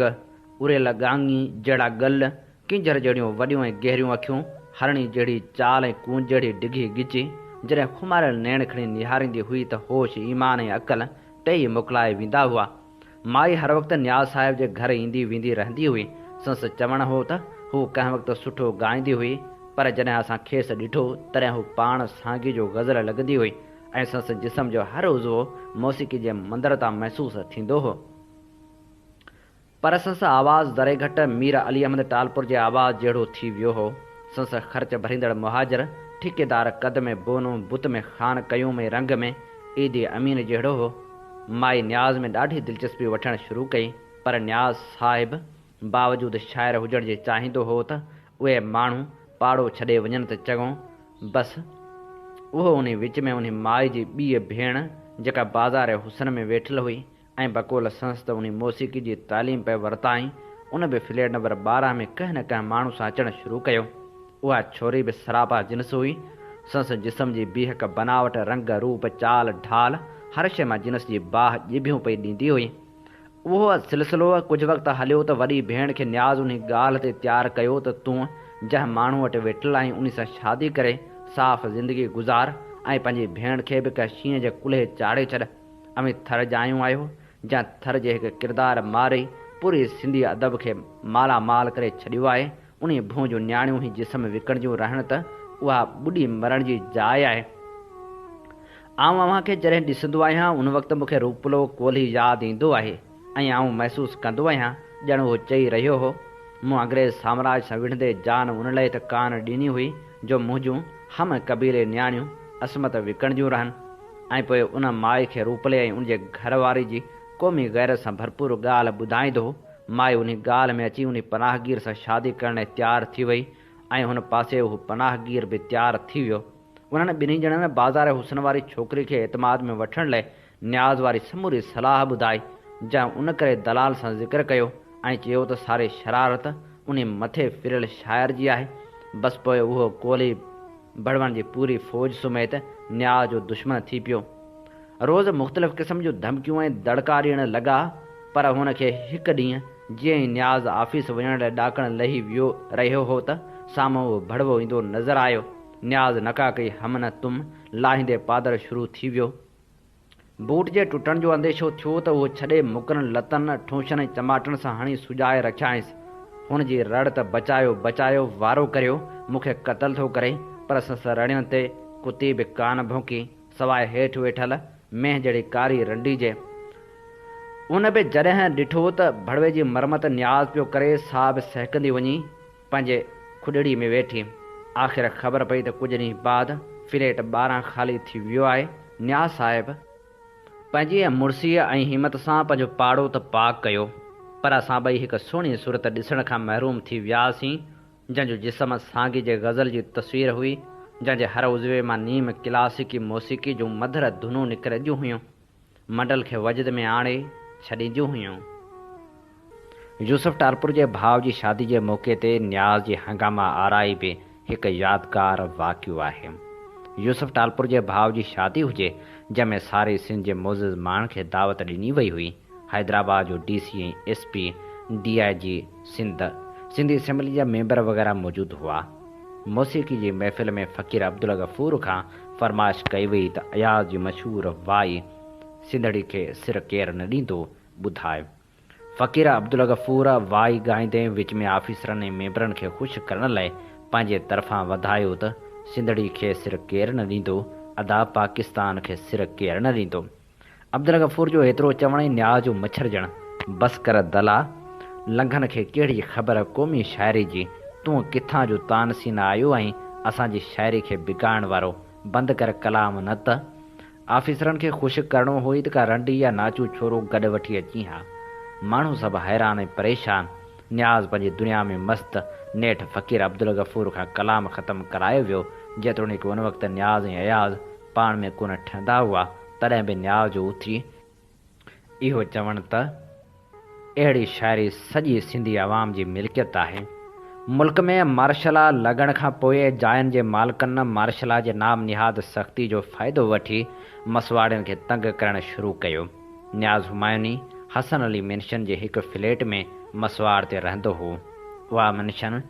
B: उरियल गांगी जहिड़ा गल, किंजर जहिड़ियूं वॾियूं ऐं गहरियूं अखियूं, हरणी जहिड़ी चाल ऐं कूंज जहिड़ी डिघी गिची। जॾहिं खुमारियल नैण खणी निहारींदी हुई त होश, ईमान ऐं अक़ल टई मोकिलाए वेंदा हुआ। माई हर वक़्तु न्याज़ साहिब जे घर ईंदी वेंदी रहंदी हुई। संस चवण हो त हू कंहिं वक़्तु सुठो ॻाईंदी हुई, पर जॾहिं असां खेसि ॾिठो तॾहिं हू पाण साॻी जो ग़ज़ल लॻंदी हुई ऐं संस जिस्म जो हर उज़वो मौसीक़ी जे मंदर तां महसूसु थींदो हो। पर संस आवाज़ दरे घटि मीर अली अहमद टालपुर जे आवाज़ जहिड़ो थी वियो हो। संस ख़र्च भरींदड़ मुहाजिर, ठेकेदार कद में बोनो, बुत में ख़ान, कयूं में रंग में ईदी अमीन जहिड़ो हो। माई न्याज़ में ॾाढी दिलचस्पी वठणु शुरू कई, पर न्याज़ साहिब बावजूदु शाइर हुजण जे चाहींदो हो त उहे माण्हू पाड़ो छॾे वञनि त चङो। बसि उहो उन विच में उन माई जी ॿीअ भेण जेका बाज़ार हुसन में वेठल हुई ऐं बकोल संस त उन मौसीक़ी जी तालीम पिए वरिताई, उन बि फ्लैट नंबर 12 में कंहिं न कंहिं माण्हू सां अचणु शुरू कयो। उहा छोरी बि सरापा जिन्स हुई। संस जिस्म जी बीहक, बनावट, रंग, रूप, चाल, ढाल, हर शइ मां जिन्स जी बाह ॼिभियूं पई ॾींदी हुई। उहो सिलसिलो कुझु वक़्तु हलियो त वॾी भेण खे न्याज़ उन ॻाल्हि ते तयारु कयो त तूं जंहिं माण्हू वटि वेठल आहीं उन सां शादी करे साफ़ ज़िंदगी गुज़ार ऐं पंहिंजी भेण खे बि कंहिं शींहं जे कुल्हे चाढ़े छॾ। अमी थर जा आयूं आहियो, जंहिं थर जे हिकु किरदारु मारे पूरी सिंधी अदब खे मालामाल करे छॾियो आहे। उन भूं जूं न्याणियूं ई जिस्म विकिणजियूं रहनि त उहा ॿुॾी मरण जी जाइ आहे। आउं अव्हां खे जॾहिं ॾिसंदो आहियां उन वक़्तु मूंखे रूपलो कोल्ही यादि ईंदो आहे ऐं आउं महसूसु कंदो आहियां ॼण उहो चई रहियो हो, मूं अंग्रेज़ साम्राज सां विढ़ंदे जान उन लाइ त कान ॾिनी हुई जो मुंहिंजूं हम क़बीले न्याणियूं असमत विकिणजियूं रहनि। ऐं पोइ उन माई खे रूपले ऐं उनजे घरवारी जी क़ौमी गैरत सां भरपूर ॻाल्हि ॿुधाईंदो हो। माई उन ॻाल्हि में अची उन पनाहगीर सां शादी करण लाइ तयारु थी वई ऐं हुन पासे हू पनाहगीर बि तयारु थी वियो। उन्हनि ॿिन्ही ॼणनि बाज़ार हुसन वारी छोकिरी खे एतमाद में वठण लाइ न्याज़ वारी समूरी सलाह ॿुधाई, जंहिं उन करे दलाल सां ज़िक्र कयो ऐं चयो त सारे शरारत उन मथे फिरियल शाइर जी आहे। बसि पोइ उहो कोल्ही बड़वनि जी पूरी फ़ौज समेत न्याज़ जो दुश्मन थी पियो। रोज़ मुख़्तलिफ़ क़िस्म जूं धमकियूं ऐं दड़का ॾियण लॻा, पर हुनखे हिकु ॾींहुं जीअं ई न्याज़ ऑफिस वञण लाइ ॾाकण लही वियो रहियो हो त साम्हूं उहो भड़वो ईंदो नज़र आयो। न्याज़ नका कई हम न तुम लाहींदे पादर शुरू थी वियो। बूट जे टुटण जो अंदेशो थियो त उहो छॾे मुकरनि लतनि, ठूंशनि ऐं चमाटनि सां हणी सुॼाए रखियाईंसि। हुनजी रड़ त बचायो बचायो वारो करियो मूंखे क़तल थो करे, पर संस रड़ियुनि ते कुती बि कान भौंकी सवाइ हेठि वेठल मेंह जहिड़ी कारी रंडी जे। उन बि जॾहिं ॾिठो त भड़वे जी मरमत न्याज़ पियो करे, सा बि सहकंदी वञी पंहिंजे खुॾड़ी में वेठी। आख़िर ख़बर पई त कुझु ॾींहं बाद फ्लैट 12 ख़ाली थी वियो आहे। न्याज़ साहिब पंहिंजी मुड़सीअ ऐं हिमत सां पंहिंजो पाड़ो त पाक कयो, पर असां ॿई हिकु सुहिणी सूरत ॾिसण खां महरूम थी वियासीं, जंहिंजो जिस्म साॻी जे ग़ज़ल जी तस्वीर हुई, जंहिंजे हर उज़वे मां नीम क्लासिकी मौसीक़ी जूं मधुर धुनूं निकिरंदियूं हुयूं, मंडल खे वजद में आणे छॾींदियूं हुयूं। यूसुफ टालपुर जे भाउ जी शादी जे मौक़े ते न्याज़ जी हंगामा आराई बि हिकु यादगार वाक़ियो आहे। यूसुफ टालपुर जे भाउ जी शादी हुजे, जंहिंमें सारे सिंध जे मोज़िज़ माण्हुनि खे दावत ॾिनी वई हुई। हैदराबाद जो DC ऐं SP, DIG सिंधी असेंबली जा मेंबर वग़ैरह मौजूदु हुआ। मौसीक़ी जी महफ़िल में फ़क़ीर अब्दुल गफ़ूर खां फरमाइश कई वई त अयाज़ जी मशहूरु वाई सिंधड़ी खे सिर केरु न ॾींदो ॿुधाए। फ़क़ीर अब्दुल गफ़ूर वाई ॻाईंदे विच में ऑफिसरनि ऐं मेंबरनि खे ख़ुशि करण लाइ पंहिंजे तरफ़ां वधायो त सिंधड़ी खे सिर केरु न ॾींदो, अदा पाकिस्तान खे सिर केरु न ॾींदो। अब्दुल गफ़ूर जो एतिरो चवण ई न्याज़ जो मच्छर ॼण बसि कर दला, लंघन खे कहिड़ी ख़बर क़ौमी शाइरी जी, तूं किथां जो तानसीन आयो ऐं असांजी शाइरी खे बिगाड़ण वारो, बंदि कर कलाम न त। ऑफिसरनि खे ख़ुशि करिणो हुई त का रंडी या नाचू छोरो गॾु वठी अची हा। माण्हू सभु हैरान ऐं परेशान। न्याज़ पंहिंजी दुनिया में मस्तु नेठि फ़क़ीर अब्दुल गफ़ूर खां कलाम ख़तमु करायो वियो, जेतोणीकि उन वक़्तु न्याज़ ऐं अयाज़ पाण में कोन ठहंदा हुआ, तॾहिं बि न्याज़ जो उथी इहो चवणु त अहिड़ी शाइरी सॼी सिंधी आवाम जी मिल्कियत आहे। मुल्क में मार्शल लॻण खां पोइ जायुनि जे मालिकनि मार्शल जे नाम निहाद सख़्ती जो फ़ाइदो वठी मसवाड़ियुनि खे तंग करणु शुरू कयो। न्याज़ हुमायूनी हसन अली मेंशन जे हिकु फ्लैट में मसवाड़ ते रहंदो हो। उहा मेंशन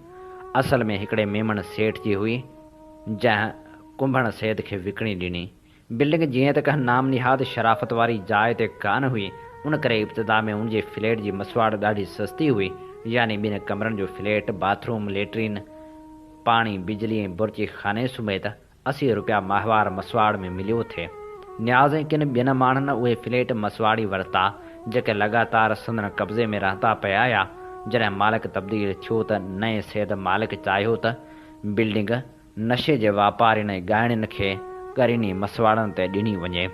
B: असल में हिकिड़े मेमन सेठ जी हुई, जंहिं कुंभण सैद खे विकिणी ॾिनी। बिल्डिंग जीअं त कंहिं नाम निहाद शराफ़त वारी जाइ ते कान हुई, उन करे इब्तिदा में उन जे फ्लैट जी मसवाड़ ॾाढी सस्ती हुई, यानी 2 कमरनि जो फ्लैट, बाथरूम, लेट्रिन, पाणी, बिजली ऐं बुर्जी खाने समेत 80 रुपया माहवार मसवाड़ में मिलियो थे। न्याज़ ऐं किन ॿियनि माण्हुनि उहे फ्लैट मसवाड़ी वरिता जेके लगातार संदन कब्ज़े में रहंदा पिया हुआ। जॾहिं मालिक तब्दील थियो त नए सैद मालिक चाहियो त बिल्डिंग नशे जे वापारियुनि ऐं ॻाइणियुनि खे ॻरीनी मसवाड़नि ते ॾिनी वञे।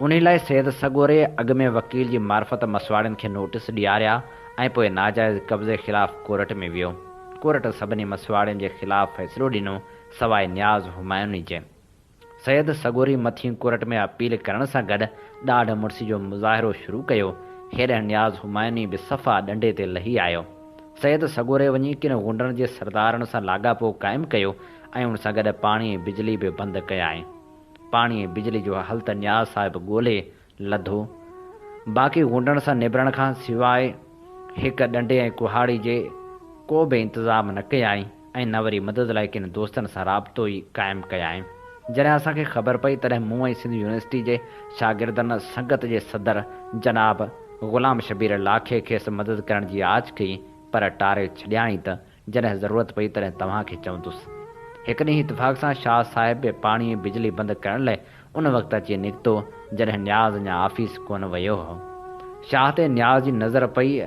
B: उन लाइ सैद सॻोरे अॻु में वकील जी मार्फत मसवाड़ियुनि खे नोटिस ॾियारिया ऐं पोइ नाजाइज़ कब्ज़े ख़िलाफ़ कोर्ट में वियो। कोर्ट सभिनी मसवाड़ियुनि जे ख़िलाफ़ फ़ैसिलो ॾिनो सवाइ न्याज़ हुमायूनी जे। सैद सॻोरी मथीं कोर्ट में अपील करण सां गॾु ॾाढ मुड़सी जो मुज़ाहिरो शुरू कयो। हेॾे न्याज़ हुमायूनी बि सफ़ा ॾंडे ते लही आयो। सैद सॻोरे वञी किन गुंडनि जे सरदारनि सां लाॻापो क़ाइमु कयो ऐं उन सां गॾु पाणी ऐं बिजली बि बंदि कयाईं। पाणी ऐं बिजली जो हल त न्याज़ साहिब ॻोल्हे लधो। बाक़ी गुंडनि सां निबरण खां सवाइ हिकु ॾंडे ऐं कुहाड़ी जे को बि इंतज़ाम न कयाईं ऐं न वरी मदद लाइ किन दोस्तनि सां राबितो ई क़ाइमु कयाईं। जॾहिं असांखे ख़बर पई तॾहिं मूं ऐं सिंध यूनिवर्सिटी जे शागिर्दनि संगत जे सदर जनाब ग़ुलाम शबीर लाखे खेसि मदद करण जी आछ कई, पर टारे छॾियाई त जॾहिं ज़रूरत पई तॾहिं तव्हांखे चवंदुसि। हिकु ॾींहुं इतफ़ाक़ सां शाह साहिब बि पाणी ऐं बिजली बंदि करण लाइ उन वक़्तु अची निकितो जॾहिं न्याज़ अञा ऑफ़िस कोन वियो हो। शाह ते न्याज़ जी नज़र पई,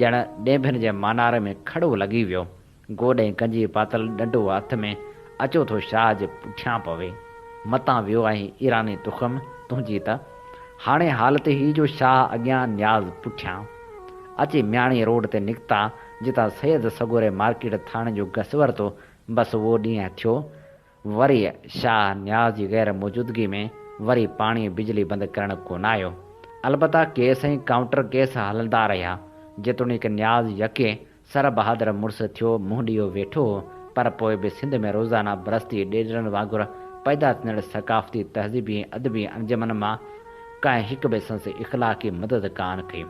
B: ॼण ॾेभिन जे मानारे में खड़ो लॻी वियो। गोॾ ऐं कंजी पातल ॾंडो हथ में अचो थो शाह जे पुठियां पवे। मतां वियो आई ईरानी तुख़म तुंहिंजी त। हाणे हालत ही जो शाह अॻियां न्याज़ पुठियां। अची म्याणी रोड ते निकिता जितां सैद सॻोरे मार्केट थाणे जो घस वरितो। बसि उहो ॾींहुं थियो। वरी शाह न्याज़ जी गैर मौजूदगी में वरी पाणी बिजली बंदि करणु कोन आयो। अलबत्ता केस ऐं काउंटर केस हलंदा रहिया। जेतोणीकि न्याज़ यके सर बहादुर मुड़ुसु थियो मुंहुं ॾियो वेठो हो, पर पोइ बि सिंध में रोज़ाना बरसती ॾेढनि वांगुरु पैदा थियण सक़ाफ़ती तहज़ीबी ऐं अदबी अंजमन मां कंहिं हिकु ॿिए संस इख़लाक़ी मदद कान कई।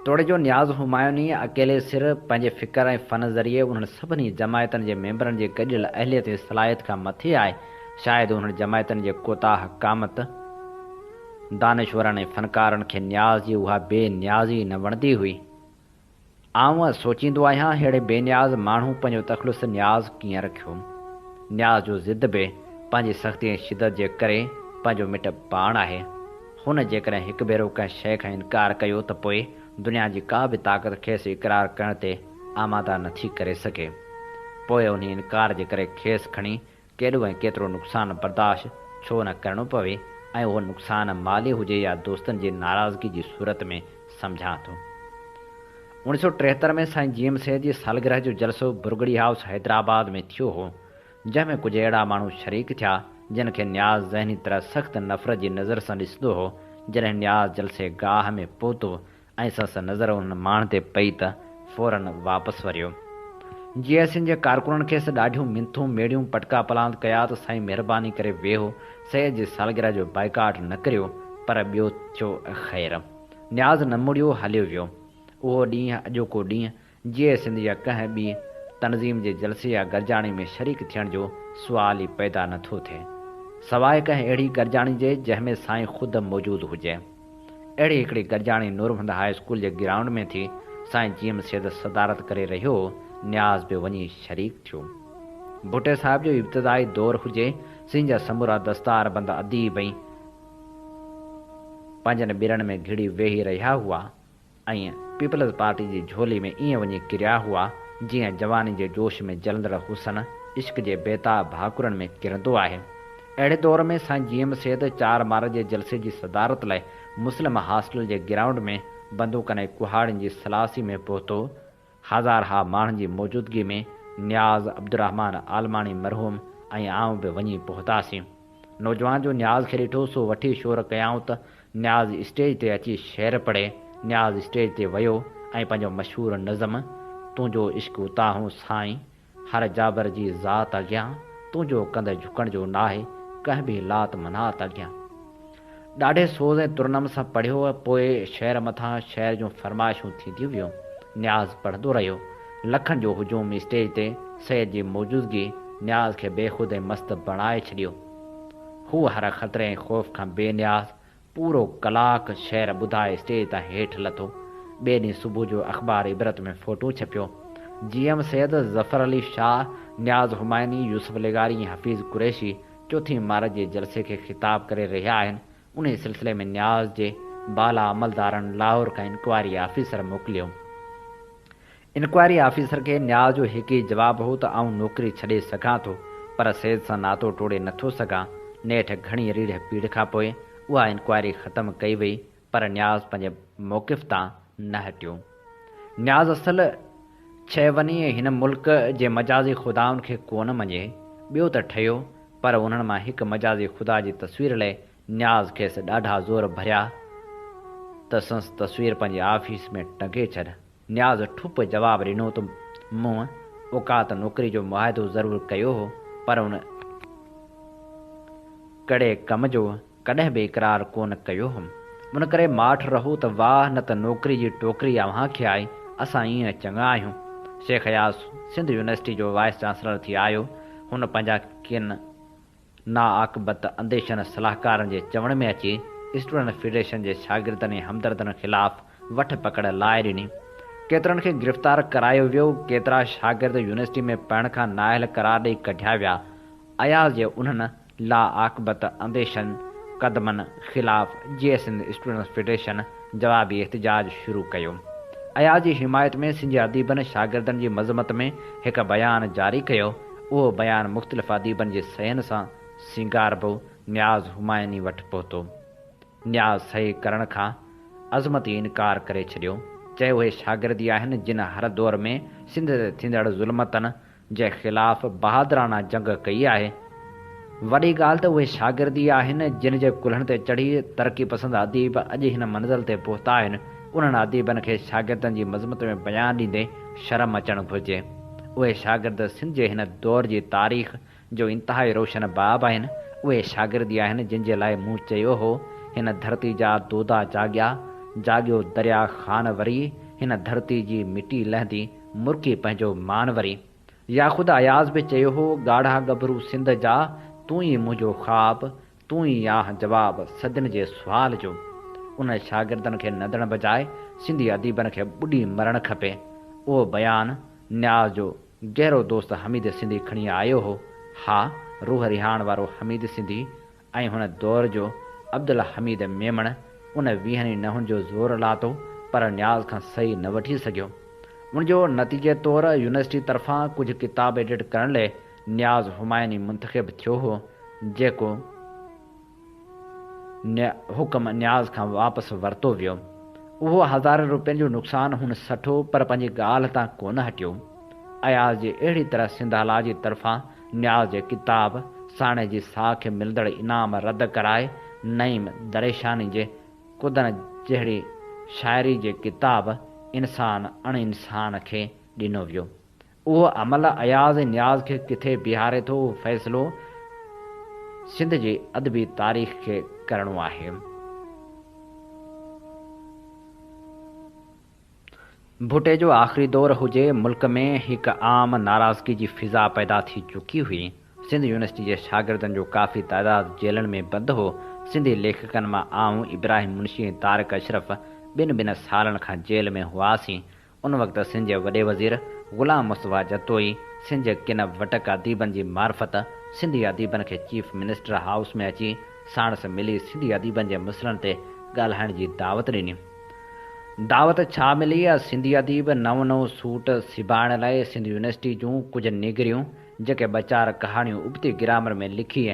B: तोड़े जो न्याज़ हुमायूनी अकेले सिर पंहिंजे फ़िक्र ऐं फ़न ज़रिए उन्हनि सभिनी जमायतनि जे मेंबरनि जे गॾियल अहलियत ऐं सलाहियत खां मथे आहे। शायदि उन्हनि जमायतनि जे कोताह कामत दानिश्वरनि ऐं फ़नकारनि खे न्याज़ जी उहा बेनियाज़ी न वणंदी हुई। आउं सोचींदो आहियां अहिड़े बेनियाज़ माण्हू पंहिंजो तख़लुस न्याज़ कीअं रखियो। न्याज़ जो ज़िद बि पंहिंजी सख़्ती ऐं शिदत जे करे पंहिंजो मिट पाण आहे। हुन जेकॾहिं हिकु भेरो कंहिं शइ खां इनकार कयो त पोइ दुनिया जी का बि ताक़त खेसि इक़रार करण ते आमादा नथी करे सघे। पोइ उन इनकार जे करे खेसि खणी केॾो ऐं केतिरो नुक़सानु बर्दाश्त छो न करिणो पवे, ऐं उहो नुक़सानु माली हुजे या दोस्तनि जी नाराज़गी जी सूरत में सम्झां थो। 1973 में साईं जीएम सैद जी सालगिरह जो जलसो बुरगड़ी हाउस हैदराबाद में थियो हो, जंहिंमें कुझु अहिड़ा माण्हू शरीक थिया जिन खे न्याज़ ज़हनी तरह सख़्त नफ़रत जी नज़र सां ॾिसंदो हो। जॾहिं न्याज़ जलसे गाह में पहुतो ऐं संस नज़र उन माण्हू ते पई त फ़ौरन वापसि वरियो। जीएसएन जे कारकुननि खेसि ॾाढियूं मिंथूं मेड़ियूं पटका पलांद कया त साईं महिरबानी करे वेहो, सैद जी सालगिरह जो बाइकाट न करियो, पर ॿियो थियो ख़ैर। न्याज़ न मुड़ियो, हलियो वियो। उहो ॾींहुं अॼोको ॾींहुं जीएसएन या कंहिं ॿी तनज़ीम जे जलसे या गरजाणी में शरीक थियण जो सुवाल ई पैदा नथो थिए, सवाइ कंहिं अहिड़ी गरजाणी जे जंहिंमें साईं ख़ुदि मौजूदु हुजे। अहिड़ी हिकिड़ी गरजाणी नूरमहमद हाई स्कूल जे ग्राउंड में थी। साईं जीएम सैद सदारत करे रहियो, न्याज़ बि वञी शरीक थियो। भुटे साहिब जो इब्तिदाई दौरु हुजे। सिंध जा समूरा दस्तार बंद अदीब ऐं पंहिंजनि ॿिरनि में घिड़ी वेही रहिया हुआ ऐं पीपल्स पार्टी जी झोली में ईअं वञी किरिया हुआ जीअं जवानी जे जोश में जलंदड़ हुसन इश्क जे बेताब भाकुरनि में किरंदो आहे। अहिड़े दौर में साईं जीएम सैद 4 मार्च जे जलसे जी सदारत लाइ मुस्लिम हॉस्टल जे ग्राउंड में बंदूकनि ऐं कुहाड़ियुनि जी सलासी में पहुतो। हज़ार हा माण्हुनि जी मौजूदगी में न्याज़ अब्दुर्रहमान आलमानी मरहूम ऐं आउं बि वञी पहुतासीं। नौजवान जो न्याज़ खे ॾिठो सो वठी शोर कयाऊं त न्याज़ स्टेज ते अची शेर पढ़े। न्याज़ स्टेज ते वियो ऐं पंहिंजो मशहूरु नज़म तुंहिंजो इश्क उतां साईं हर जाबर जी ज़ात अॻियां तुंहिंजो कंद झुकण जो नाहे कंहिं बि लात मनात अॻियां। ॾाढे सोज़ ऐं तुरनम सां पढ़ियो। पोइ शहर मथां शहर जूं फरमाइशूं थींदियूं वियूं। न्याज़ पढ़ंदो रहियो। लखनि जो हुजूम स्टेज ते सैद जी मौजूदगी न्याज़ खे बेख़ुद ऐं मस्तु बणाए छॾियो। हू हर ख़तरे ऐं ख़ौफ़ खां बेनियाज़ पूरो कलाक शहर ॿुधाए स्टेज तां हेठि लथो। ॿिए ॾींहुं सुबुह जो अख़बार इबरत में फ़ोटो छपियो। GM सैद, ज़फ़र अली शाह, न्याज़ हुमायूनी, यूसुफ लेगारी ऐं हफ़ीज़ कुरैशी चौथी मार्च जे जलसे खे ख़िताब करे रहिया आहिनि। उन सिलसिले में न्याज़ जे बाला अमलदारनि लाहौर खां इंक्वायरी ऑफिसर मोकिलियो। इंक्वायरी ऑफिसर खे न्याज़ जो हिकु ई जवाबु हो त आउं नौकिरी छॾे सघां थो, पर सैद सां नातो टोड़े नथो सघां। नेठि घणी रीढ़ पीढ़ खां पोइ उहा इंक्वायरी ख़तमु कई वई, पर न्याज़ पंहिंजे मौक़िफ़ तां न हटियो। न्याज़ असल शइ वञी हिन मुल्क जे मजाज़ी ख़ुदाउनि खे कोन मञे। ॿियो त ठहियो, पर उन्हनि मां हिकु मजाज़ी ख़ुदा जी तस्वीर लाइ न्याज़ खेसि ॾाढा ज़ोर भरिया त संसि तस्वीर पंहिंजे ऑफिस में टंगे छॾ। न्याज़ ठुप जवाबु ॾिनो त मूं औकात नौकिरी जो मुआहिदो ज़रूरु कयो हो, पर उन कड़े कम जो कॾहिं बि इक़रार कोन कयो हुउमि। उन करे माठि रहो त वाह, न त नौकिरी जी टोकरी अव्हां खे आहे, असां ईअं चङा आहियूं। शेख अयाज़ सिंध यूनिवर्सिटी जो वाइस चांसलर थी आयो। हुन पंहिंजा किन नाआक़िबत अंदेशनि सलाहकारनि जे चवण में अची स्टूडेंट फेडरेशन जे शागिर्दनि ऐं हमदर्दनि ख़िलाफ़ वठ पकड़ लाइ ॾिनी। केतिरनि खे गिरफ़्तार करायो वियो। केतिरा शागिर्द यूनिवर्सिटी में पढ़ण खां नाअहल करार ॾेई कढिया विया। अयाज़ जे उन्हनि लाआक़िबत अंदेशनि क़दमनि ख़िलाफ़ GS स्टूडेंट फेडरेशन जवाबी एहतिजाज शुरू कयो। अयाज़ जी हिमायत में सिंधी अदीबनि शागिर्दनि जी मज़मत में हिकु बयानु जारी कयो। उहो बयानु मुख़्तलिफ़ अदीबनि जे सयनि सां सिंगारबो न्याज़ हुमायूनी वटि पहुतो। न्याज़ सही करण खां अज़मती इनकार करे छॾियो। चयो उहे शागिर्दी आहिनि जिन हर दौर में सिंध ते थींदड़ ज़ुल्मतनि जे ख़िलाफ़ बहादुराना जंग कई आहे। वॾी ॻाल्हि त उहे शागिर्दी आहिनि जिन जे कुल्हनि ते चढ़ी तरक़ी पसंदि अदीब अॼु हिन मंज़िल ते पहुता आहिनि। उन्हनि अदीबनि खे शागिर्दनि जी मज़मत में बयानु ॾींदे शर्म अचणु घुरिजे। उहे शागिर्द सिंध जे हिन दौर जी तारीख़ जो इंतिहाई रोशन बाब आहिनि। उहे शागिर्दी आहिनि जिन जे लाइ मूं चयो हो, हिन धरती जा दोदा जाॻियो दरिया ख़ान वरी, हिन धरती जी मिटी लहंदी मुर्की पंहिंजो मान वरी। या ख़ुदि अयाज़ बि चयो हो, ॻाढ़ा गभरू सिंध जा तूं ई मुंहिंजो ख़्वाबु, तूं ई आह जवाबु सदियुनि जे सुवाल जो। उन शागिर्दनि खे नंदण बजाए सिंधी अदीबनि खे ॿुॾी मरणु खपे। उहो बयानु न्याज़ जो गहरो दोस्त हमीद सिंधी खणी आयो हो। हा, रूह रिहाण वारो हमीद सिंधी ऐं हुन दौर जो अब्दुल हमीद मेमण उन 20 नहुनि जो ज़ोर लाथो, पर न्याज़ खां सही न वठी सघियो। उनजो नतीजे तौरु यूनिवर्सिटी तरफ़ां कुझु किताब एडिट करण लाइ न्याज़ हुमायूनी मुंतख़िब थियो हो, जेको हुकम न्याज़ खां वापसि वरितो वियो। उहो हज़ार रुपयनि जो नुक़सानु हुन सठो, पर पंहिंजी ॻाल्हि तां कोन हटियो। अयाज़ जी अहिड़ी तरह सिंध अला जी तरफ़ां न्याज़ जे किताब साणे जी साह खे मिलंदड़ इनाम रद्द कराए नईम दरेशानी जे कुदन जहिड़ी शाइरी जे किताब इंसान अण इंसान खे ॾिनो वियो। उहो अमल अयाज़ न्याज़ खे किथे बीहारे थो, उहो फ़ैसिलो सिंध जी अदबी तारीख़ खे करणो आहे। भुटे जो आख़िरी दौर हुजे, मुल्क में हिकु आम नाराज़गी जी फ़िज़ा पैदा थी चुकी हुई। सिंध यूनिवर्सिटी जे शागिर्दनि जो काफ़ी तइदाद जेलनि में बंदि हो। सिंधी लेखकनि मां आऊं, इब्राहिम मुंशी ऐं तारिक अशरफ ॿिनि सालनि खां जेल में हुआसीं। उन वक़्तु सिंध जे वॾे वज़ीर ग़ुलाम मुस्तफ़ा जतोई सिंध जे किन वटक अदीबनि जी मार्फत सिंधी अदीबनि खे चीफ मिनिस्टर हाउस में अची साणुसि मिली सिंधी अदीबनि जे मसइलनि ते ॻाल्हाइण जी दावत ॾिनी। दावत छा मिली? सिंधी अदीब नओं सूट सिबाइण लाइ सिंध यूनिवर्सिटी जूं कुझु निगरियूं जेके ॿ-4 कहाणियूं उबती ग्रामर में लिखी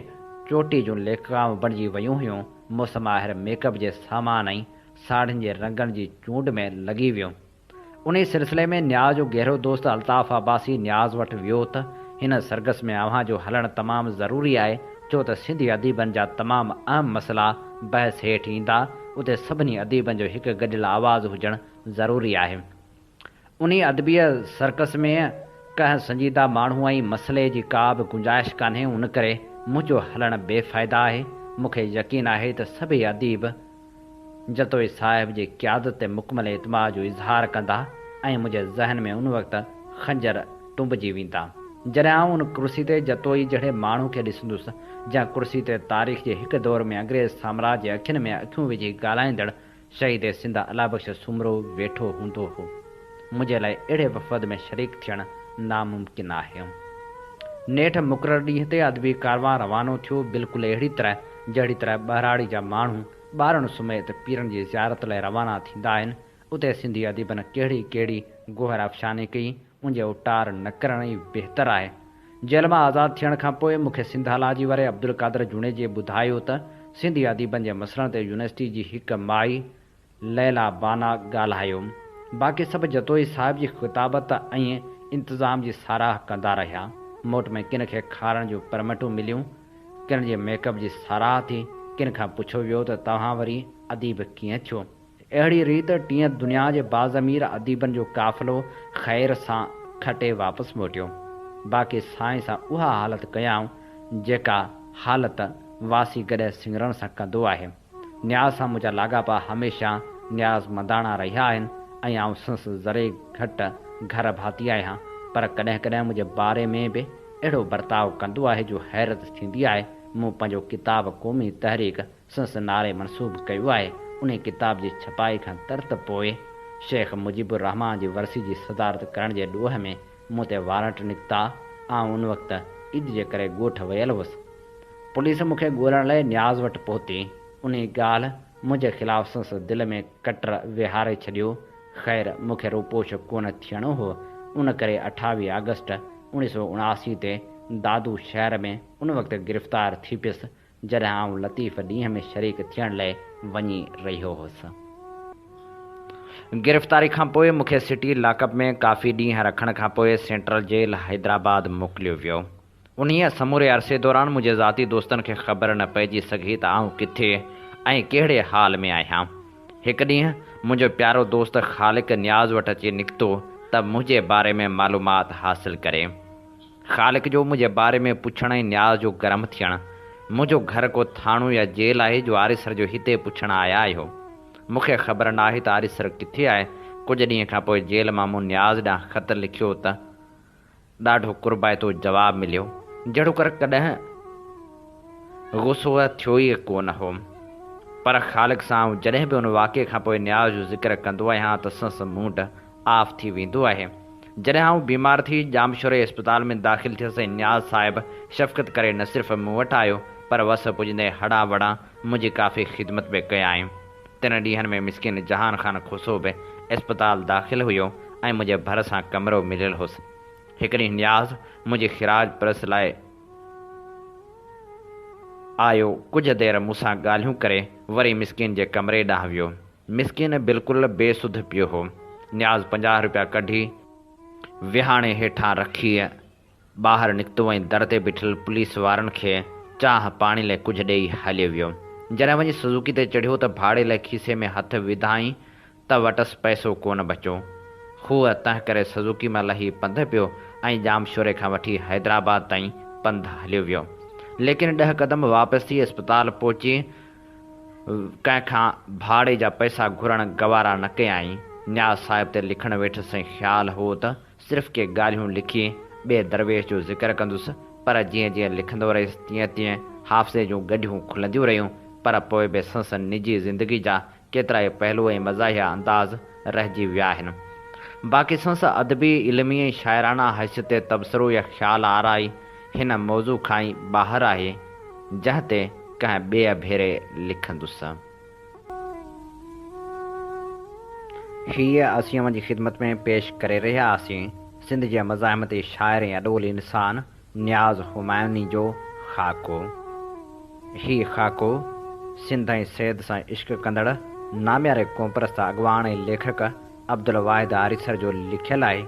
B: चोटी जूं लेखिकाऊं बणिजी वियूं हुयूं, मौसम आहिर मेकअप जे सामान ऐं साड़ियुनि जे रंगनि जी चूंड में लॻी वियो। उन सिलसिले में न्याज़ जो गहरो दोस्त अल्ताफ़ अब्बासी न्याज़ वटि वियो त हिन सरगस में अव्हां जो हलणु तमामु ज़रूरी आहे, छो त सिंधी अदीबनि जा तमामु अहम मसइला बहस हेठि ईंदा। उते सभिनी अदीबनि जो हिकु गॾियल आवाज़ु हुजणु ज़रूरी आहे। उन्हीं अदबीअ सर्कस में कंहिं संजीदा माण्हू ऐं मसइले जी का बि गुंजाइश कान्हे। उन करे मुंहिंजो हलणु बेफ़ाइदा आहे। मूंखे यकीन आहे त सभई अदीब जतोई साहिब जी क़यादत ते मुकमल एतमाद जो इज़हार कंदा ऐं मुंहिंजे ज़हन में उन वक़्तु खंजर टुंबजी वेंदा जॾहिं आउं उन कुर्सी ते जतोई जहिड़े माण्हू खे ॾिसंदुसि जंहिं कुर्सी ते तारीख़ जे हिकु दौर में अंग्रेज़ साम्राज्य जे अखियुनि में अखियूं विझी ॻाल्हाईंदड़ शहीद सिंध अलाबख्श सुमरो वेठो हूंदो हो। मुंहिंजे लाइ अहिड़े वफ़द में शरीक थियणु नामुमकिन आहे। नेठि मुक़ररु ॾींहं ते अदबी कारवां रवानो थियो, बिल्कुलु अहिड़ी तरह जहिड़ी तरह ॿहिराड़ी जा माण्हू ॿारनि समेत पीरनि जी ज़ियारत लाइ रवाना थींदा आहिनि। उते सिंधी अदीबनि कहिड़ी कहिड़ी गोहर अफ़शानी कई, उनजे उटार न करण ई बहितरु आहे। जेल मां आज़ादु थियण खां पोइ मूंखे सिंध हालाजी वारे अब्दुल क़ादिर जुनेजे ॿुधायो त सिंधी अदीबनि जे मसइलनि ते यूनिवर्सिटी जी हिकु माई लैला बाना ॻाल्हायो। बाक़ी सभु जतोई साहिब जी ख़िताबत ऐं इंतिज़ाम जी साराह कंदा रहिया। मोट में किन खे खारण जूं परमिटूं मिलियूं, किन जे मेकअप जी साराह थी, किन खां पुछियो वियो त तव्हां वरी अदीब कीअं थियो। अहिड़ी रीति टीह दुनिया जे बाज़मीर अदीबनि जो काफ़िलो ख़ैर सां खटे वापसि मोटियो। बाक़ी साईं सां उहा हालत कयाऊं जेका हालत वासी गॾु सिंगरण सां कंदो आहे। न्याज़ सां मुंहिंजा लाॻापा हमेशह न्याज़ मंदाणा रहिया आहिनि ऐं आउं संस ज़रे घटि घर भाती आहियां, पर कॾहिं कॾहिं मुंहिंजे बारे में बि अहिड़ो बर्ताव कंदो आहे जो हैरत थींदी आहे। मूं पंहिंजो किताब क़ौमी तहरीक संस नाले मनसूब कयो आहे। उन किताब जी छपाई खां तुर्त पोइ शेख मुजीबुर रहमान जी वरसी जी सदारत करण जे ॾोह में मूं ते वारंट निकिता। आउं उन वक़्तु ईद जे करे ॻोठ वियल हुअसि। पुलिस मूंखे ॻोल्हण लाइ न्याज़ वटि पहुती। उन ॻाल्हि मुंहिंजे ख़िलाफ़ु संस दिलि में कटर विहारे छॾियो। ख़ैर मूंखे रूपोश कोन थियणो हो। उन करे 28 अगस्त 1979 ते दादू शहर में उन वक़्तु गिरफ़्तार थी पियुसि जॾहिं आउं लतीफ़ ॾींहं में शरीक थियण लाइ वञी रहियो हुअसि। गिरफ़्तारी खां पोइ मूंखे सिटी लॉकअप में काफ़ी ॾींहं रखण खां पोइ सेंट्रल जेल हैदराबाद मोकिलियो वियो। उन्हीअ समूरे अरसे दौरान मुंहिंजे ज़ाती दोस्तनि खे ख़बर न पइजी सघी त आउं किथे ऐं कहिड़े हाल में आहियां। हिकु ॾींहुं मुंहिंजो प्यारो दोस्त ख़ालिक न्याज़ वटि अची निकितो त मुंहिंजे बारे में मालूमात हासिल करे। ख़ालिक जो मुंहिंजे बारे में पुछण ऐं न्याज़ जो गरम थियणु, मुंहिंजो घर को थाणो या जेल आहे जो आरिसर जो हिते पुछण आया आहियो। मूंखे ख़बर न आहे त आरिसर किथे आहे। कुझु ॾींहं खां पोइ जेल मां मूं न्याज़ ॾांहुं ख़त लिखियो त ॾाढो कुर्बाइतो जवाबु मिलियो, जहिड़ो कर कॾहिं गुस्सो थियो ई कोन हो। पर ख़ालिक सां जॾहिं बि उन वाक़े खां पोइ न्याज़ जो ज़िक्र कंदो आहियां त संस मूड ऑफ थी वेंदो आहे। जॾहिं आउं बीमार थी जामशोरे अस्पताल में दाख़िल थियुसि ऐं न्याज़ साहिबु शफ़क़त करे न सिर्फ़ु मूं वटि आयो पर वस पुॼंदे हड़ा वड़ा मुंहिंजी काफ़ी ख़िदमत बि कयाईं। 3 ॾींहंनि में मिसकिन जहान ख़ान खुसो बि अस्पताल दाख़िल हुयो ऐं मुंहिंजे भर सां कमिरो मिलियल हुउसि। हिकु ॾींहुं न्याज़ मुंहिंजी ख़िराज प्रेस लाइ आयो। कुझु देरि मूंसां ॻाल्हियूं करे वरी मिसकिन जे कमरे ॾांहुं वियो। मिसकिन बिल्कुलु बेसुध पियो हो। न्याज़ 50 रुपया कढी विहाणे हेठां रखी ॿाहिरि निकितो ऐं दर ते बीठल पुलिस वारनि खे चांहि पाणी लाइ कुझु ॾेई हलियो वियो। जॾहिं वञी सुज़ुकी ते चढ़ियो त भाड़े लाइ खीसे में हथ विधाई त वटसि पैसो कोन बचियो। हूअ तंहिं करे सुज़ुकी मां लही पंधु पियो ऐं जामशोरे खां वठी हैदराबाद ताईं पंधु हलियो वियो। लेकिन 10 क़दम वापसि थी अस्पताल पहुची कंहिंखां भाड़े जा पैसा घुरण गवारा न कयाई। न्याज़ साहिब ते लिखण वेठसि ऐं ख़्यालु हो त सिर्फ़ु के ॻाल्हियूं लिखी ॿिए दरवेश जो ज़िक्र कंदुसि, पर जीअं जीअं लिखंदो रहियुसि तीअं तीअं हाफ़िज़े जूं गॾियूं खुलंदियूं रहियूं। पर पोइ बि संस निजी ज़िंदगी जा केतिरा ई पहलू ऐं मज़ाहिया अंदाज़ रहिजी विया आहिनि। बाक़ी संस अदबी इल्मी ऐं शाइराना हैसियत ते तबसरो या ख़्यालु आराई हिन मौज़ू खां ई ॿाहिरि आहे जंहिं ते कंहिं ॿिए भेरे लिखंदुसि। हीअ असीं जी ख़िदमत में पेश करे रहिया हुआसीं सिंध जे मज़ाहिमती शाइर ऐं अॾोल इंसान न्याज़ हुमायूनी जो ख़ाको। ही ख़ाको सिंध ऐं सैद सां इश्क कंदड़ नाम्यारे क़ौमपरस्त अॻवान ऐं लेखक अब्दुल वाहिद आरिसर जो लिखियलु आहे।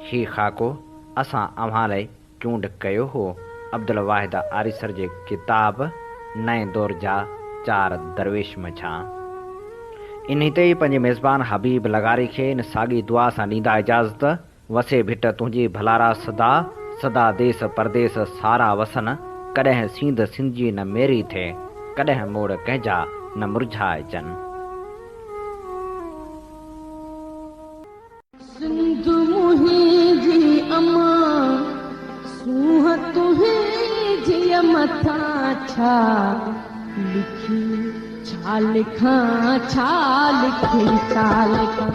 B: ही ख़ाको असां अव्हां लाइ चूंड कयो हो अब्दुल वाहिद आरिसर जे किताब नए दौर जा 4 दरवेश मंझां। इन ते ई पंहिंजे मेज़बान हबीब लगारी खे इन साॻी दुआ सां ॾींदा इजाज़त। वसे भिट तुंहिंजी भलारा सदा, सदा देस परदेस सारा वसन। कॾहिं सींध सिंधी न मेरी थे, कॾहिं मोड़ कंहिंजा न मुरझाइजनि।
C: सिंध मुंहिंजी अमा सूंह तुंहिंजी मथां छा लिखी, छा लिखां छा लिखी, छा लिखां।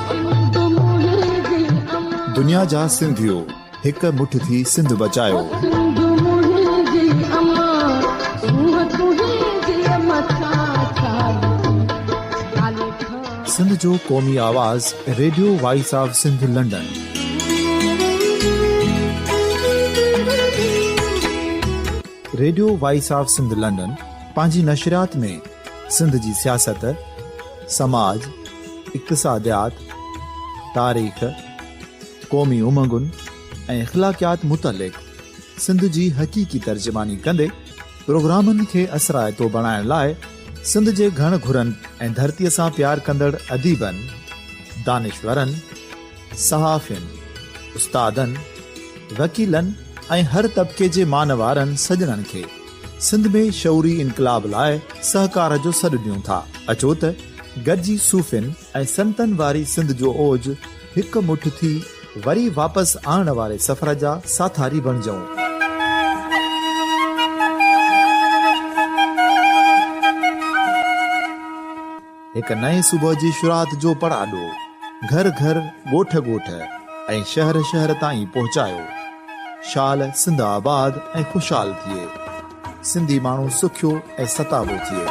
C: सिंध मुंहिंजी अमा,
A: दुनिया जा सिंधियो हिकु मुठ थी सिंध बचायो।
C: सिंध मुंहिंजी अमा सूंह तुंहिंजी मथां छा लिखी, छा लिखां।
A: सिंध जो क़ौमी आवाज़ radio voice of Sindh London. Radio voice of Sindh London पंहिंजी नशरियात में सिंध जी सियासत, समाज, इक़्तिसादियात, तारीख़, क़ौमी उमंगुनि ऐं इख़्लाक़ियात मुतलिक़ सिंध जी हक़ीक़ी तर्जुमानी कंदे प्रोग्रामनि खे असराइतो बणाइण लाइ सिंध जे घण घुरनि ऐं धरतीअ सां प्यार कंदड़ अदीबनि, दानिश्वरनि, सहाफ़ियुनि, उस्तादनि, वकीलनि ऐं हर तबिके जे मानवारनि सजणनि खे सिंध में शऊरी इनकलाब लाइ सहकार जो सॾु ॾियूं था। अचो त गॾिजी सूफ़ियुनि ऐं संतनि वारी सिंध जो ओज हिकु मुठ थी वरी वापसि आणण वारे सफ़र जा साथारी बणिजऊं। हिकु नए सुबुह जी शुरूआत जो पड़ाॾो घर घर, ॻोठ ॻोठ ऐं शहर शहर ताईं पहुचायो। शाल सिंध आबाद ऐं ख़ुशहाल थिए, सिंधी माण्हू सुखियो ऐं सताबो थिए।